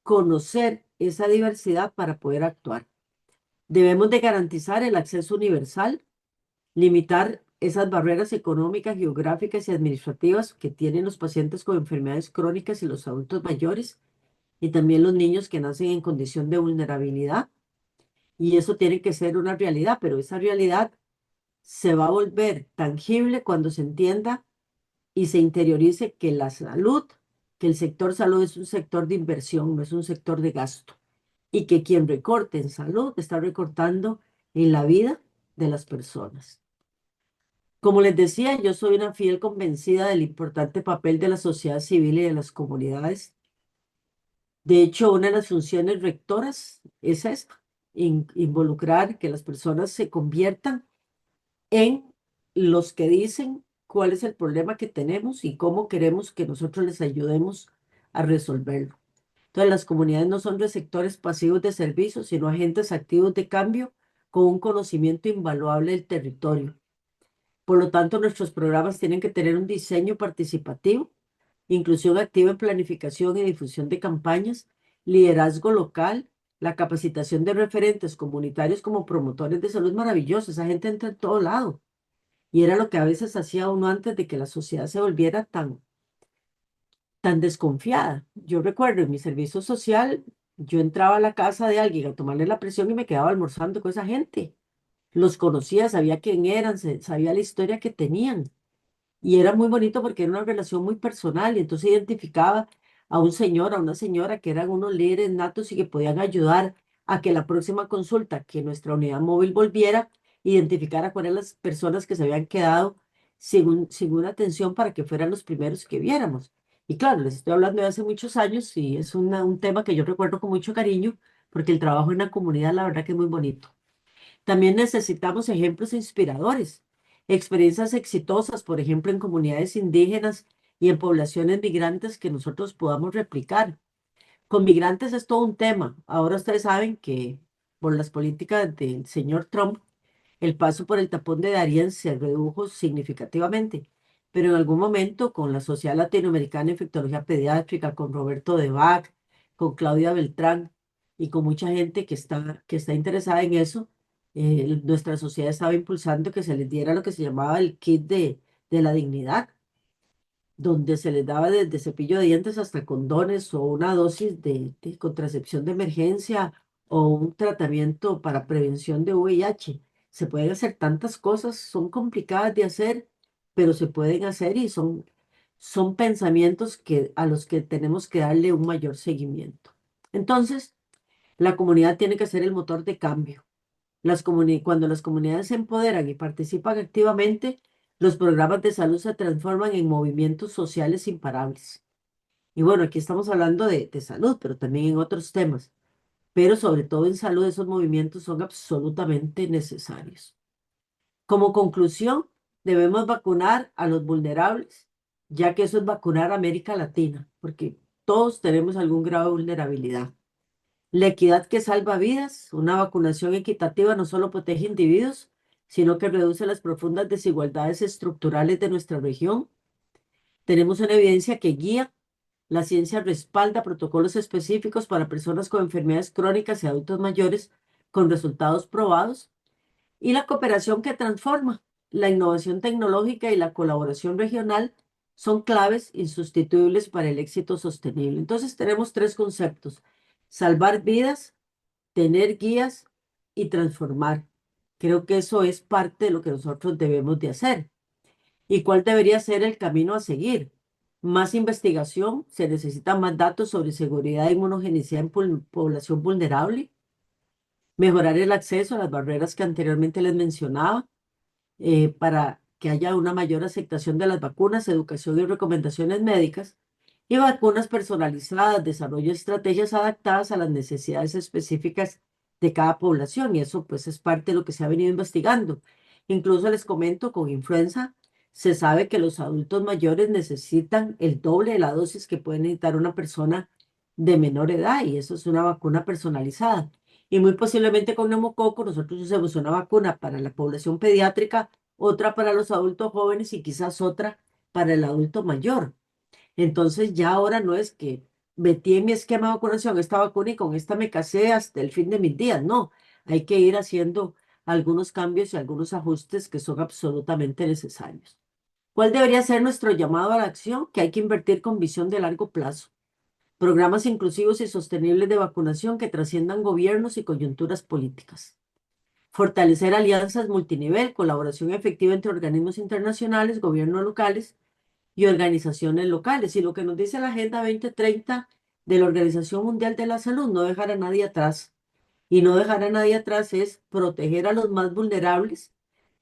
conocer esa diversidad para poder actuar. Debemos de garantizar el acceso universal, limitar esas barreras económicas, geográficas y administrativas que tienen los pacientes con enfermedades crónicas y los adultos mayores y también los niños que nacen en condición de vulnerabilidad. Y eso tiene que ser una realidad, pero esa realidad se va a volver tangible cuando se entienda y se interiorice que la salud, que el sector salud es un sector de inversión, no es un sector de gasto, y que quien recorte en salud está recortando en la vida de las personas. Como les decía, yo soy una fiel convencida del importante papel de la sociedad civil y de las comunidades. De hecho, una de las funciones rectoras es esta, involucrar que las personas se conviertan en los que dicen cuál es el problema que tenemos y cómo queremos que nosotros les ayudemos a resolverlo. Entonces, las comunidades no son receptores pasivos de servicios, sino agentes activos de cambio con un conocimiento invaluable del territorio. Por lo tanto, nuestros programas tienen que tener un diseño participativo, inclusión activa en planificación y difusión de campañas, liderazgo local, la capacitación de referentes comunitarios como promotores de salud. Maravilloso, esa gente entra en todo lado. Y era lo que a veces hacía uno antes de que la sociedad se volviera tan desconfiada. Yo recuerdo en mi servicio social, yo entraba a la casa de alguien a tomarle la presión y me quedaba almorzando con esa gente. Los conocía, sabía quién eran, sabía la historia que tenían. Y era muy bonito porque era una relación muy personal y entonces identificaba a un señor, a una señora que eran unos líderes natos y que podían ayudar a que la próxima consulta, que nuestra unidad móvil volviera, identificara cuáles eran las personas que se habían quedado sin una atención para que fueran los primeros que viéramos. Y claro, les estoy hablando de hace muchos años y es un tema que yo recuerdo con mucho cariño porque el trabajo en la comunidad, la verdad que es muy bonito. También necesitamos ejemplos inspiradores, experiencias exitosas, por ejemplo, en comunidades indígenas y en poblaciones migrantes que nosotros podamos replicar. Con migrantes es todo un tema. Ahora ustedes saben que por las políticas del señor Trump, el paso por el tapón de Darién se redujo significativamente, pero en algún momento con la Sociedad Latinoamericana de Infectología Pediátrica, con Roberto de Bac, con Claudia Beltrán y con mucha gente que está interesada en eso, nuestra sociedad estaba impulsando que se les diera lo que se llamaba el kit de la dignidad, donde se les daba desde cepillo de dientes hasta condones o una dosis de contracepción de emergencia o un tratamiento para prevención de VIH. Se pueden hacer tantas cosas, son complicadas de hacer, pero se pueden hacer y son pensamientos a los que tenemos que darle un mayor seguimiento. Entonces, la comunidad tiene que ser el motor de cambio. Cuando las comunidades se empoderan y participan activamente, los programas de salud se transforman en movimientos sociales imparables. Y bueno, aquí estamos hablando de salud, pero también en otros temas. Pero sobre todo en salud, esos movimientos son absolutamente necesarios. Como conclusión, debemos vacunar a los vulnerables, ya que eso es vacunar a América Latina, porque todos tenemos algún grado de vulnerabilidad. La equidad que salva vidas, una vacunación equitativa no solo protege individuos, sino que reduce las profundas desigualdades estructurales de nuestra región. Tenemos una evidencia que guía, la ciencia respalda protocolos específicos para personas con enfermedades crónicas y adultos mayores con resultados probados y la cooperación que transforma. La innovación tecnológica y la colaboración regional son claves insustituibles para el éxito sostenible. Entonces tenemos tres conceptos: salvar vidas, tener guías y transformar. Creo que eso es parte de lo que nosotros debemos de hacer. ¿Y cuál debería ser el camino a seguir? Más investigación, se necesitan más datos sobre seguridad e inmunogenicidad en población vulnerable, mejorar el acceso a las barreras que anteriormente les mencionaba, para que haya una mayor aceptación de las vacunas, educación y recomendaciones médicas, y vacunas personalizadas, desarrollo de estrategias adaptadas a las necesidades específicas de cada población, y eso pues es parte de lo que se ha venido investigando. Incluso les comento, con influenza se sabe que los adultos mayores necesitan el doble de la dosis que puede necesitar una persona de menor edad, y eso es una vacuna personalizada. Y muy posiblemente con neumococo nosotros usemos una vacuna para la población pediátrica, otra para los adultos jóvenes y quizás otra para el adulto mayor. Entonces ya ahora no es que metí en mi esquema de vacunación esta vacuna y con esta me casé hasta el fin de mis días. No, hay que ir haciendo algunos cambios y algunos ajustes que son absolutamente necesarios. ¿Cuál debería ser nuestro llamado a la acción? Que hay que invertir con visión de largo plazo. Programas inclusivos y sostenibles de vacunación que trasciendan gobiernos y coyunturas políticas. Fortalecer alianzas multinivel, colaboración efectiva entre organismos internacionales, gobiernos locales y organizaciones locales. Y lo que nos dice la Agenda 2030 de la Organización Mundial de la Salud, no dejar a nadie atrás. Y no dejar a nadie atrás es proteger a los más vulnerables,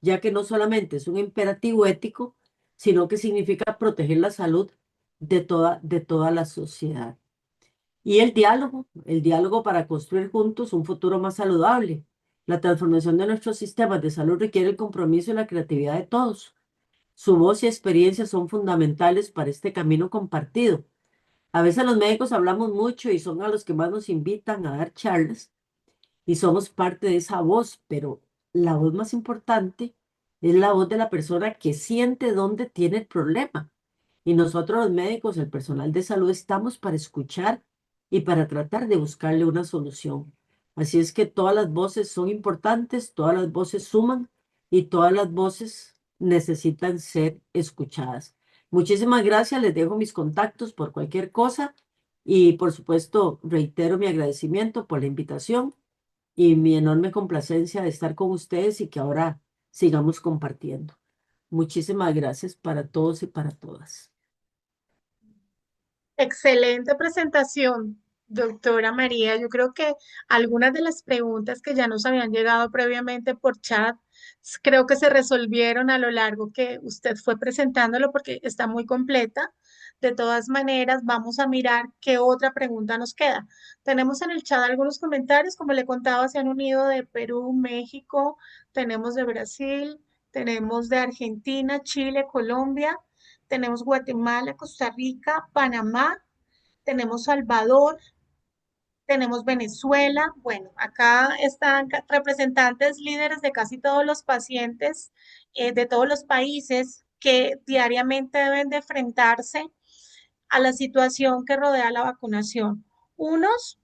ya que no solamente es un imperativo ético, sino que significa proteger la salud de toda la sociedad. Y el diálogo para construir juntos un futuro más saludable. La transformación de nuestros sistemas de salud requiere el compromiso y la creatividad de todos. Su voz y experiencia son fundamentales para este camino compartido. A veces los médicos hablamos mucho y son a los que más nos invitan a dar charlas y somos parte de esa voz, pero la voz más importante es la voz de la persona que siente dónde tiene el problema. Y nosotros los médicos, el personal de salud, estamos para escuchar y para tratar de buscarle una solución. Así es que todas las voces son importantes, todas las voces suman y todas las voces necesitan ser escuchadas. Muchísimas gracias, les dejo mis contactos por cualquier cosa y por supuesto reitero mi agradecimiento por la invitación y mi enorme complacencia de estar con ustedes y que ahora sigamos compartiendo. Muchísimas gracias para todos y para todas. Excelente presentación, doctora María. Yo creo que algunas de las preguntas que ya nos habían llegado previamente por chat, creo que se resolvieron a lo largo que usted fue presentándolo porque está muy completa. De todas maneras, vamos a mirar qué otra pregunta nos queda. Tenemos en el chat algunos comentarios, como le contaba, se han unido de Perú, México, tenemos de Brasil, tenemos de Argentina, Chile, Colombia. Tenemos Guatemala, Costa Rica, Panamá, tenemos Salvador, tenemos Venezuela. Bueno, acá están representantes líderes de casi todos los pacientes de todos los países que diariamente deben de enfrentarse a la situación que rodea la vacunación. Unos,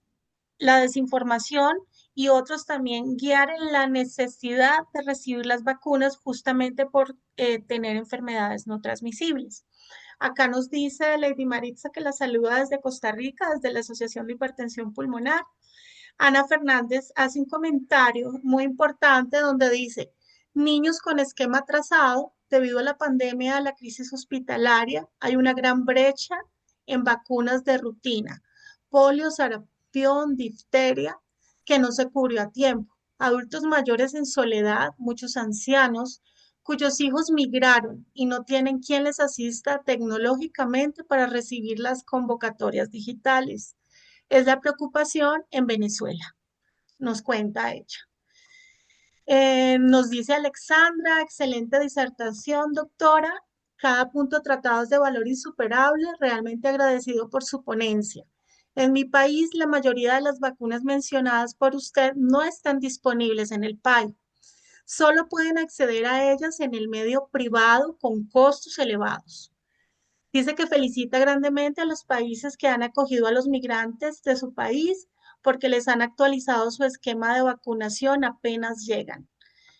la desinformación y otros también guiar en la necesidad de recibir las vacunas justamente por tener enfermedades no transmisibles. Acá nos dice Lady Maritza que la saluda desde Costa Rica, desde la Asociación de Hipertensión Pulmonar. Ana Fernández hace un comentario muy importante donde dice, niños con esquema atrasado, debido a la pandemia, a la crisis hospitalaria, hay una gran brecha en vacunas de rutina, polio, sarampión, difteria, que no se cubrió a tiempo. Adultos mayores en soledad, muchos ancianos, cuyos hijos migraron y no tienen quien les asista tecnológicamente para recibir las convocatorias digitales. Es la preocupación en Venezuela, nos cuenta ella. Nos dice Alexandra, excelente disertación, doctora. Cada punto tratado es de valor insuperable, realmente agradecido por su ponencia. En mi país, la mayoría de las vacunas mencionadas por usted no están disponibles en el país. Solo pueden acceder a ellas en el medio privado con costos elevados. Dice que felicita grandemente a los países que han acogido a los migrantes de su país porque les han actualizado su esquema de vacunación apenas llegan.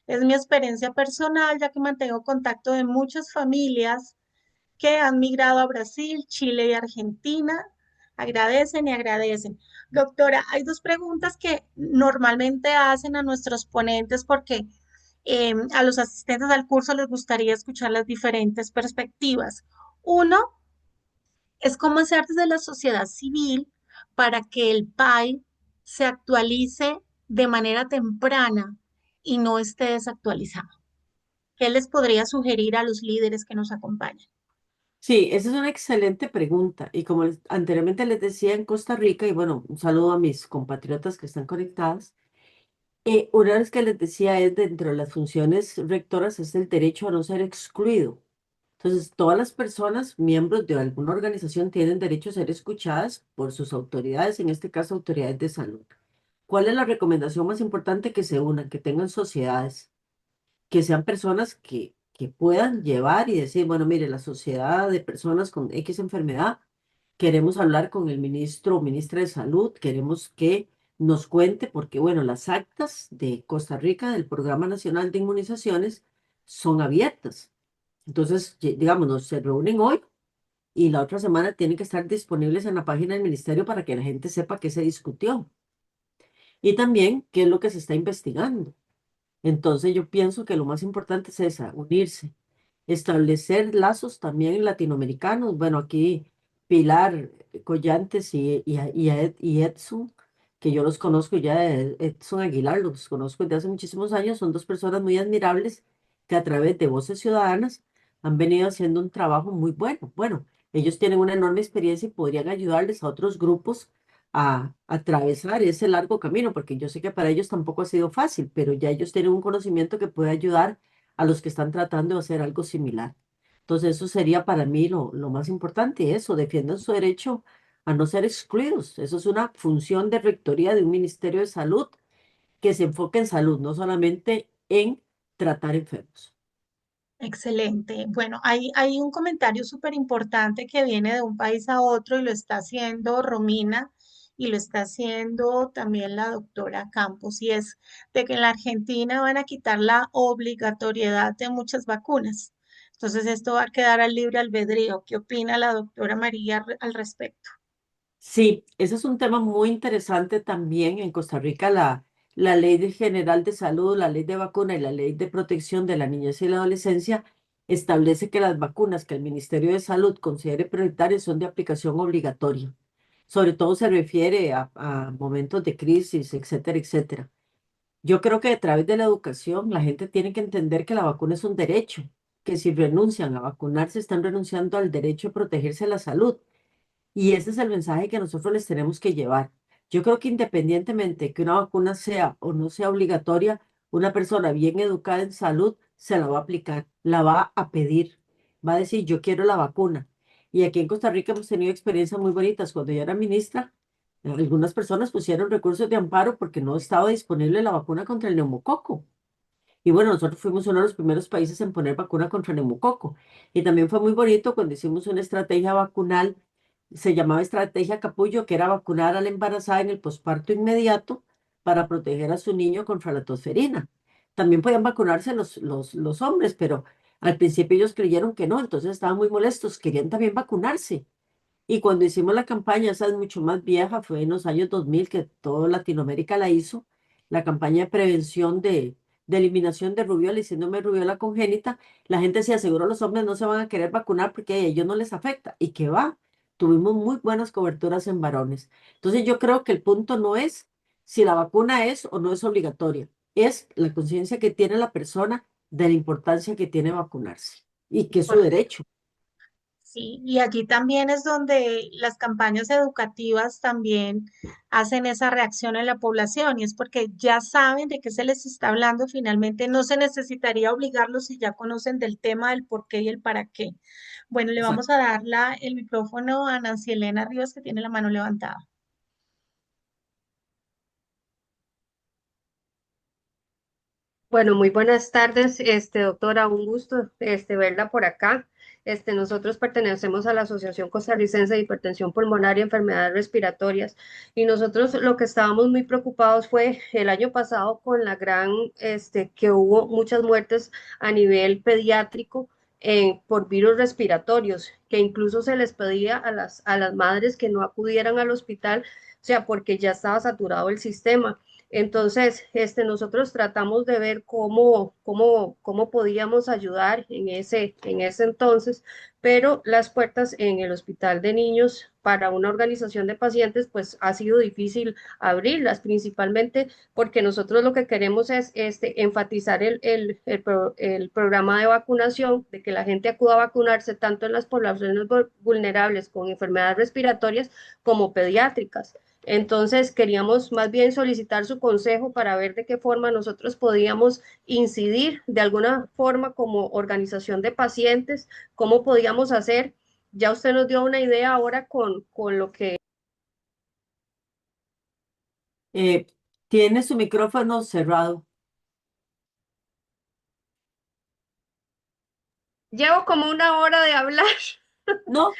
Es mi experiencia personal, ya que mantengo contacto de muchas familias que han migrado a Brasil, Chile y Argentina. Agradecen y agradecen. Doctora, hay dos preguntas que normalmente hacen a nuestros ponentes porque a los asistentes al curso les gustaría escuchar las diferentes perspectivas. Uno, es cómo hacer desde la sociedad civil para que el PAI se actualice de manera temprana y no esté desactualizado. ¿Qué les podría sugerir a los líderes que nos acompañan? Sí, esa es una excelente pregunta. Y como anteriormente les decía en Costa Rica, y bueno, un saludo a mis compatriotas que están conectadas, una vez que les decía es dentro de las funciones rectoras es el derecho a no ser excluido. Entonces, todas las personas, miembros de alguna organización, tienen derecho a ser escuchadas por sus autoridades, en este caso autoridades de salud. ¿Cuál es la recomendación más importante? Que se unan, que tengan sociedades, que sean personas que puedan llevar y decir, bueno, mire, la sociedad de personas con X enfermedad, queremos hablar con el ministro o ministra de salud, queremos que nos cuente, porque bueno, las actas de Costa Rica del Programa Nacional de Inmunizaciones son abiertas. Entonces, digamos, nos se reúnen hoy y la otra semana tienen que estar disponibles en la página del ministerio para que la gente sepa qué se discutió y también qué es lo que se está investigando. Entonces yo pienso que lo más importante es esa, unirse, establecer lazos también latinoamericanos. Bueno, aquí Pilar Collantes y Edson, que yo los conozco ya, Edson Aguilar, los conozco desde hace muchísimos años, son dos personas muy admirables que a través de Voces Ciudadanas han venido haciendo un trabajo muy bueno. Bueno, ellos tienen una enorme experiencia y podrían ayudarles a otros grupos a atravesar ese largo camino, porque yo sé que para ellos tampoco ha sido fácil, pero ya ellos tienen un conocimiento que puede ayudar a los que están tratando de hacer algo similar. Entonces, eso sería para mí lo más importante, eso, defiendan su derecho a no ser excluidos. Eso es una función de rectoría de un Ministerio de Salud que se enfoque en salud, no solamente en tratar enfermos. Excelente. Bueno, hay un comentario súper importante que viene de un país a otro y lo está haciendo Romina y lo está haciendo también la doctora Campos, y es de que en la Argentina van a quitar la obligatoriedad de muchas vacunas. Entonces, esto va a quedar al libre albedrío. ¿Qué opina la doctora María al respecto? Sí, ese es un tema muy interesante también. En Costa Rica, la General de Salud, la ley de vacuna y la ley de protección de la niñez y la adolescencia establece que las vacunas que el Ministerio de Salud considere prioritarias son de aplicación obligatoria. Sobre todo se refiere a momentos de crisis, etcétera, etcétera. Yo creo que a través de la educación la gente tiene que entender que la vacuna es un derecho, que si renuncian a vacunarse están renunciando al derecho de protegerse la salud. Y ese es el mensaje que nosotros les tenemos que llevar. Yo creo que independientemente que una vacuna sea o no sea obligatoria, una persona bien educada en salud se la va a aplicar, la va a pedir, va a decir, yo quiero la vacuna. Y aquí en Costa Rica hemos tenido experiencias muy bonitas. Cuando yo era ministra, algunas personas pusieron recursos de amparo porque no estaba disponible la vacuna contra el neumococo. Y bueno, nosotros fuimos uno de los primeros países en poner vacuna contra el neumococo. Y también fue muy bonito cuando hicimos una estrategia vacunal, se llamaba Estrategia Capullo, que era vacunar a la embarazada en el posparto inmediato para proteger a su niño contra la tosferina. También podían vacunarse los hombres, pero al principio ellos creyeron que no, entonces estaban muy molestos, querían también vacunarse. Y cuando hicimos la campaña, esa es mucho más vieja, fue en los años 2000 que toda Latinoamérica la hizo, la campaña de prevención de eliminación de rubiola y síndrome de rubiola congénita, la gente se aseguró los hombres no se van a querer vacunar porque a ellos no les afecta. ¿Y qué va? Tuvimos muy buenas coberturas en varones. Entonces yo creo que el punto no es si la vacuna es o no es obligatoria, es la conciencia que tiene la persona de la importancia que tiene vacunarse y que es su derecho. Sí, y allí también es donde las campañas educativas también hacen esa reacción en la población, y es porque ya saben de qué se les está hablando. Finalmente no se necesitaría obligarlos si ya conocen del tema, del por qué y el para qué. Bueno, le vamos a dar el micrófono a Nancy Elena Rivas, que tiene la mano levantada. Bueno, muy buenas tardes, doctora, un gusto, verla por acá. Nosotros pertenecemos a la Asociación Costarricense de Hipertensión Pulmonar y Enfermedades Respiratorias, y nosotros lo que estábamos muy preocupados fue el año pasado con la que hubo muchas muertes a nivel pediátrico por virus respiratorios, que incluso se les pedía a las madres que no acudieran al hospital, o sea, porque ya estaba saturado el sistema. Entonces, nosotros tratamos de ver cómo podíamos ayudar en ese entonces, pero las puertas en el hospital de niños para una organización de pacientes, pues ha sido difícil abrirlas, principalmente porque nosotros lo que queremos es enfatizar el programa de vacunación, de que la gente acuda a vacunarse tanto en las poblaciones vulnerables con enfermedades respiratorias como pediátricas. Entonces, queríamos más bien solicitar su consejo para ver de qué forma nosotros podíamos incidir de alguna forma como organización de pacientes, cómo podíamos hacer. Ya usted nos dio una idea ahora con lo que Eh, Tiene su micrófono cerrado. llevo como una hora de hablar. No,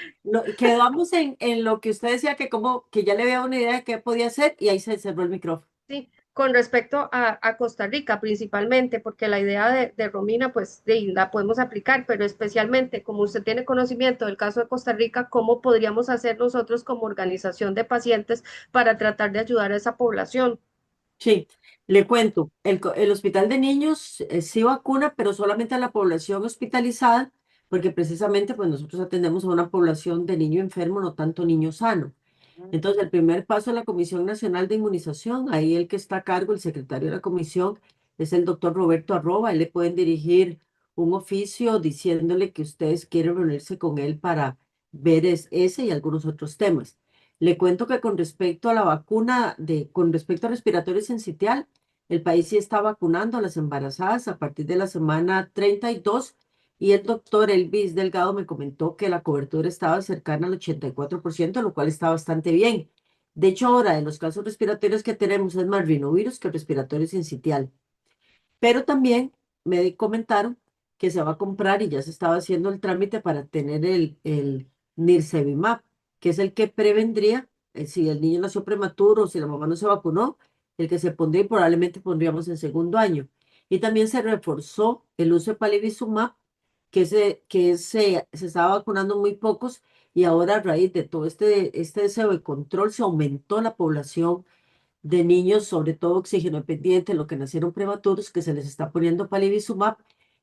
quedamos en lo que usted decía que como que ya le había una idea de qué podía hacer y ahí se cerró el micrófono. Sí, con respecto a Costa Rica principalmente, porque la idea de Romina, pues la podemos aplicar, pero especialmente como usted tiene conocimiento del caso de Costa Rica, ¿cómo podríamos hacer nosotros como organización de pacientes para tratar de ayudar a esa población? Sí, le cuento, el hospital de niños sí vacuna, pero solamente a la población hospitalizada, porque precisamente pues nosotros atendemos a una población de niño enfermo, no tanto niño sano. Entonces, el primer paso es la Comisión Nacional de Inmunización. Ahí el que está a cargo, el secretario de la comisión, es el doctor Roberto Arroba. Él le pueden dirigir un oficio diciéndole que ustedes quieren reunirse con él para ver ese y algunos otros temas. Le cuento que con respecto a la vacuna, con respecto a respiratorio sincitial, el país sí está vacunando a las embarazadas a partir de la semana 32 y el doctor Elvis Delgado me comentó que la cobertura estaba cercana al 84%, lo cual está bastante bien. De hecho, ahora de los casos respiratorios que tenemos es más rinovirus que respiratorio sincitial. Pero también me comentaron que se va a comprar y ya se estaba haciendo el trámite para tener el Nirsevimab, que es el que prevendría, si el niño nació prematuro o si la mamá no se vacunó, el que se pondría y probablemente pondríamos en segundo año. Y también se reforzó el uso de Palivizumab, se estaba vacunando muy pocos y ahora a raíz de todo este deseo de control se aumentó la población de niños, sobre todo oxígeno dependiente, lo que nacieron prematuros, que se les está poniendo palivizumab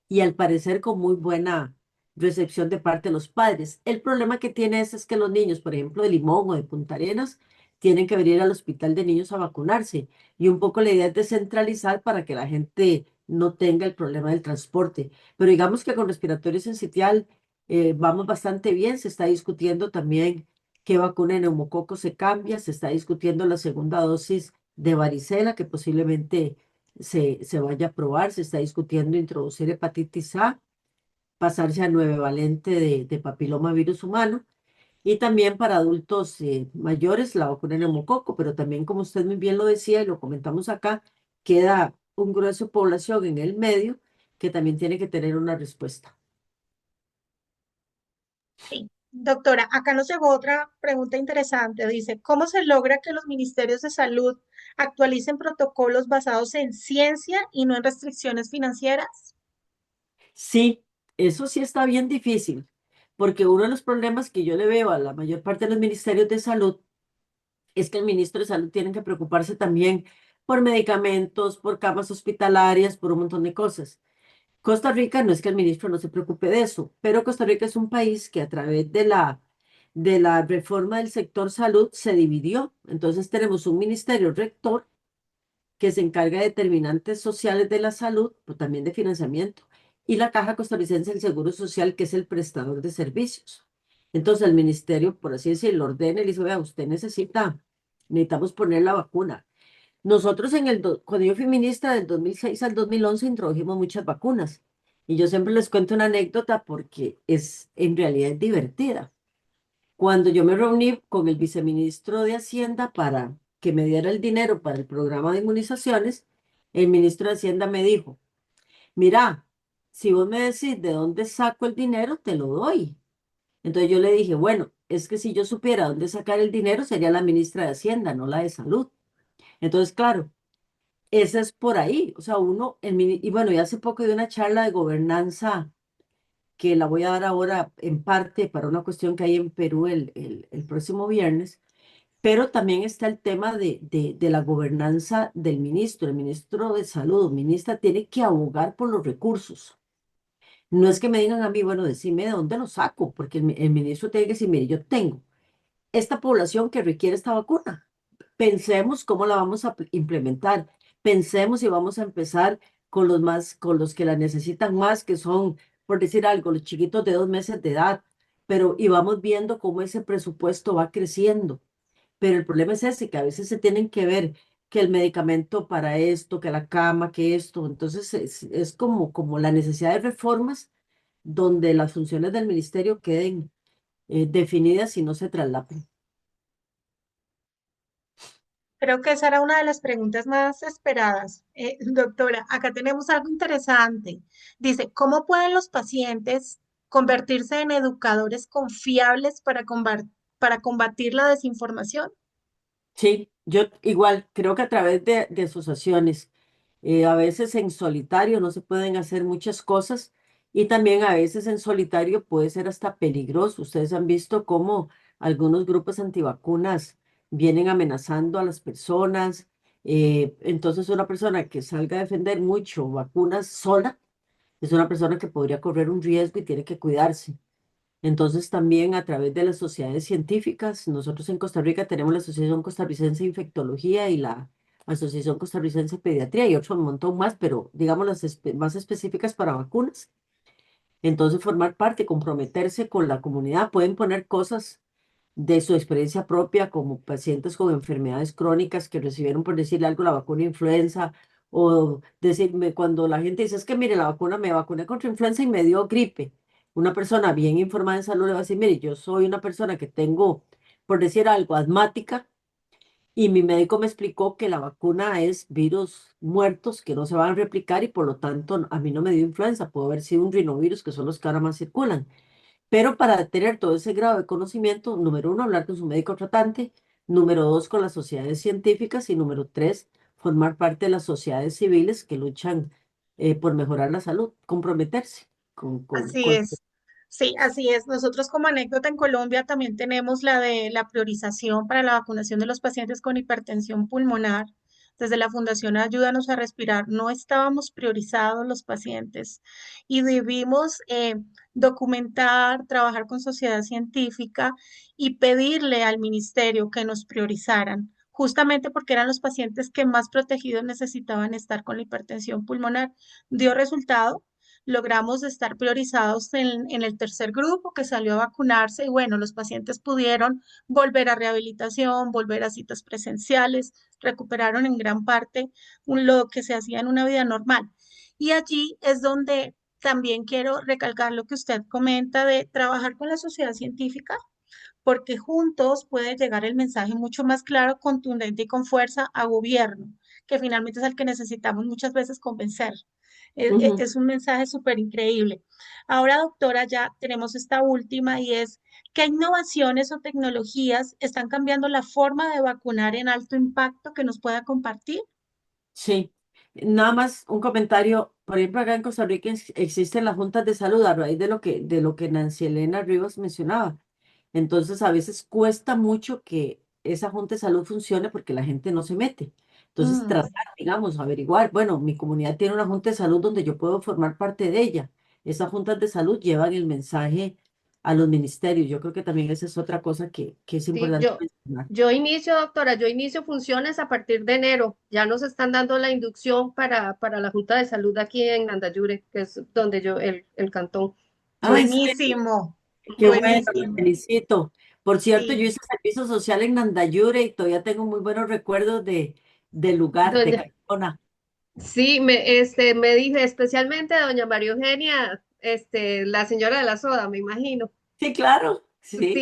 y al parecer con muy buena recepción de parte de los padres. El problema que tiene es que los niños, por ejemplo, de Limón o de Punta Arenas, tienen que venir al hospital de niños a vacunarse y un poco la idea es descentralizar para que la gente no tenga el problema del transporte. Pero digamos que con respiratorio sincitial vamos bastante bien, se está discutiendo también qué vacuna de neumococo se cambia, se está discutiendo la segunda dosis de varicela que posiblemente se vaya a probar, se está discutiendo introducir hepatitis A, pasarse a 9 valente de papilomavirus humano y también para adultos mayores la vacuna de neumococo, pero también como usted muy bien lo decía y lo comentamos acá, queda un grueso de población en el medio que también tiene que tener una respuesta. Sí. Doctora, acá nos llegó otra pregunta interesante. Dice, ¿cómo se logra que los ministerios de salud actualicen protocolos basados en ciencia y no en restricciones financieras? Sí, eso sí está bien difícil, porque uno de los problemas que yo le veo a la mayor parte de los ministerios de salud es que el ministro de Salud tiene que preocuparse también por medicamentos, por camas hospitalarias, por un montón de cosas. Costa Rica no es que el ministro no se preocupe de eso, pero Costa Rica es un país que a través de la reforma del sector salud se dividió. Entonces tenemos un ministerio rector que se encarga de determinantes sociales de la salud, pero también de financiamiento, y la Caja Costarricense del Seguro Social, que es el prestador de servicios. Entonces el ministerio, por así decirlo, ordena y le dice, vea, usted necesitamos poner la vacuna. Nosotros cuando yo fui ministra del 2006 al 2011 introdujimos muchas vacunas. Y yo siempre les cuento una anécdota porque en realidad es divertida. Cuando yo me reuní con el viceministro de Hacienda para que me diera el dinero para el programa de inmunizaciones, el ministro de Hacienda me dijo, mira, si vos me decís de dónde saco el dinero, te lo doy. Entonces yo le dije, bueno, es que si yo supiera dónde sacar el dinero, sería la ministra de Hacienda, no la de Salud. Entonces, claro, esa es por ahí. O sea, y bueno, y hace poco de una charla de gobernanza que la voy a dar ahora en parte para una cuestión que hay en Perú el próximo viernes Pero también está el tema de la gobernanza del ministro. El ministro de Salud o ministra tiene que abogar por los recursos. No es que me digan a mí, bueno, decime de dónde lo saco, porque el ministro tiene que decir, mire, yo tengo esta población que requiere esta vacuna. Pensemos cómo la vamos a implementar. Pensemos si vamos a empezar con los más, con los que la necesitan más, que son, por decir algo, los chiquitos de 2 meses de edad. Pero y vamos viendo cómo ese presupuesto va creciendo. Pero el problema es ese, que a veces se tienen que ver que el medicamento para esto, que la cama, que esto. Entonces es como la necesidad de reformas donde las funciones del ministerio queden definidas y no se traslapen. Creo que esa era una de las preguntas más esperadas. Doctora, acá tenemos algo interesante. Dice, ¿cómo pueden los pacientes convertirse en educadores confiables para combatir la desinformación? Sí, yo igual creo que a través de asociaciones, a veces en solitario no se pueden hacer muchas cosas y también a veces en solitario puede ser hasta peligroso. Ustedes han visto cómo algunos grupos antivacunas vienen amenazando a las personas. Entonces una persona que salga a defender mucho vacunas sola es una persona que podría correr un riesgo y tiene que cuidarse. Entonces también a través de las sociedades científicas, nosotros en Costa Rica tenemos la Asociación Costarricense de Infectología y la Asociación Costarricense de Pediatría y otro un montón más, pero digamos las más específicas para vacunas. Entonces formar parte, comprometerse con la comunidad, pueden poner cosas de su experiencia propia, como pacientes con enfermedades crónicas que recibieron, por decirle algo, la vacuna influenza, o decirme cuando la gente dice, es que mire, la vacuna me vacuné contra influenza y me dio gripe. Una persona bien informada en salud le va a decir, mire, yo soy una persona que tengo, por decir algo, asmática, y mi médico me explicó que la vacuna es virus muertos que no se van a replicar y por lo tanto a mí no me dio influenza, puede haber sido un rinovirus, que son los que ahora más circulan. Pero para tener todo ese grado de conocimiento, número uno, hablar con su médico tratante, número dos, con las sociedades científicas y número tres, formar parte de las sociedades civiles que luchan por mejorar la salud, comprometerse Así es. Sí, así es. Nosotros como anécdota en Colombia también tenemos la de la priorización para la vacunación de los pacientes con hipertensión pulmonar. Desde la Fundación Ayúdanos a Respirar no estábamos priorizados los pacientes y debimos documentar, trabajar con sociedad científica y pedirle al ministerio que nos priorizaran, justamente porque eran los pacientes que más protegidos necesitaban estar con la hipertensión pulmonar. Dio resultado, logramos estar priorizados en el tercer grupo que salió a vacunarse y bueno, los pacientes pudieron volver a rehabilitación, volver a citas presenciales, recuperaron en gran parte lo que se hacía en una vida normal. Y allí es donde también quiero recalcar lo que usted comenta de trabajar con la sociedad científica, porque juntos puede llegar el mensaje mucho más claro, contundente y con fuerza a gobierno, que finalmente es el que necesitamos muchas veces convencer. Ujú. Es un mensaje súper increíble. Ahora, doctora, ya tenemos esta última y es, ¿qué innovaciones o tecnologías están cambiando la forma de vacunar en alto impacto que nos pueda compartir? Sí, nada más un comentario. Por ejemplo, acá en Costa Rica existen las juntas de salud a raíz de lo que Nancy Elena Rivas mencionaba. Entonces, a veces cuesta mucho que esa junta de salud funcione porque la gente no se mete. Entonces, Mm. tratar, digamos, averiguar, bueno, mi comunidad tiene una junta de salud donde yo puedo formar parte de ella. Esas juntas de salud llevan el mensaje a los ministerios. Yo creo que también esa es otra cosa que es Sí, importante mencionar. yo inicio, doctora, yo inicio funciones a partir de enero. Ya nos están dando la inducción para la Junta de Salud aquí en Andayure, que es donde yo, el cantón. Ay, Buenísimo, qué bueno, los buenísimo. felicito. Por cierto, yo Sí, hice servicio social en Nandayure y todavía tengo muy buenos recuerdos del lugar, de doña, Cardona. sí, me dije especialmente doña María Eugenia, la señora de la soda, me imagino. Sí, claro, sí, Sí,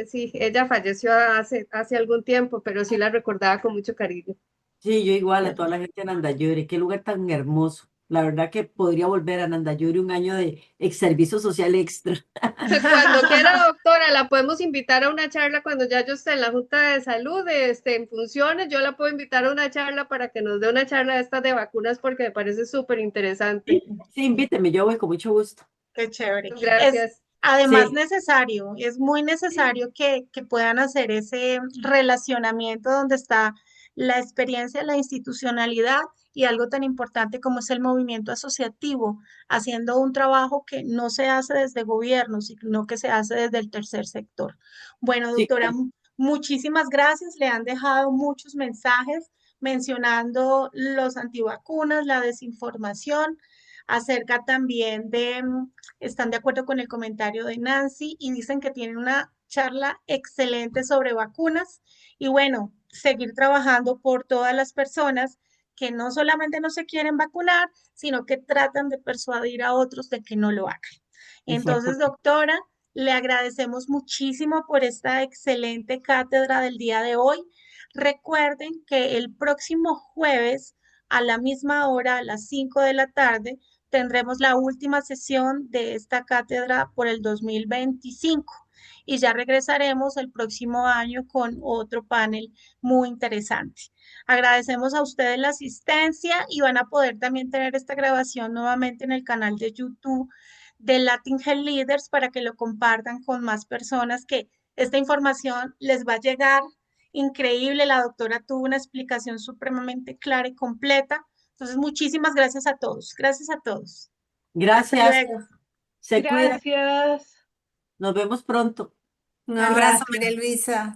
sí, ella falleció hace algún tiempo, pero sí la recordaba con mucho cariño. sí, yo igual a toda la gente de Nandayure. Qué lugar tan hermoso. La verdad que podría volver a Nandayure un año de ex servicio social extra. Cuando quiera, doctora, la podemos invitar a una charla cuando ya yo esté en la Junta de Salud, en funciones, yo la puedo invitar a una charla para que nos dé una charla de estas de vacunas porque me parece súper interesante. Sí, sí, invíteme, yo voy con mucho gusto. qué chévere. Gracias. Además, Sí, necesario, es muy necesario que puedan hacer ese relacionamiento donde está la experiencia, la institucionalidad y algo tan importante como es el movimiento asociativo, haciendo un trabajo que no se hace desde gobierno, sino que se hace desde el tercer sector. Bueno, sí, doctora, muchísimas gracias. Le han dejado muchos mensajes mencionando los antivacunas, la desinformación, acerca también de están de acuerdo con el comentario de Nancy y dicen que tienen una charla excelente sobre vacunas y bueno, seguir trabajando por todas las personas que no solamente no se quieren vacunar, sino que tratan de persuadir a otros de que no lo hagan. Entonces, exactamente. doctora, le agradecemos muchísimo por esta excelente cátedra del día de hoy. Recuerden que el próximo jueves a la misma hora, a las 5 de la tarde, tendremos la última sesión de esta cátedra por el 2025 y ya regresaremos el próximo año con otro panel muy interesante. Agradecemos a ustedes la asistencia y van a poder también tener esta grabación nuevamente en el canal de YouTube de Latin Health Leaders para que lo compartan con más personas que esta información les va a llegar increíble. La doctora tuvo una explicación supremamente clara y completa. Entonces, muchísimas gracias a todos. Gracias a todos. Hasta Gracias, luego. se cuida, Gracias. nos vemos pronto. Un abrazo, María Gracias. Luisa.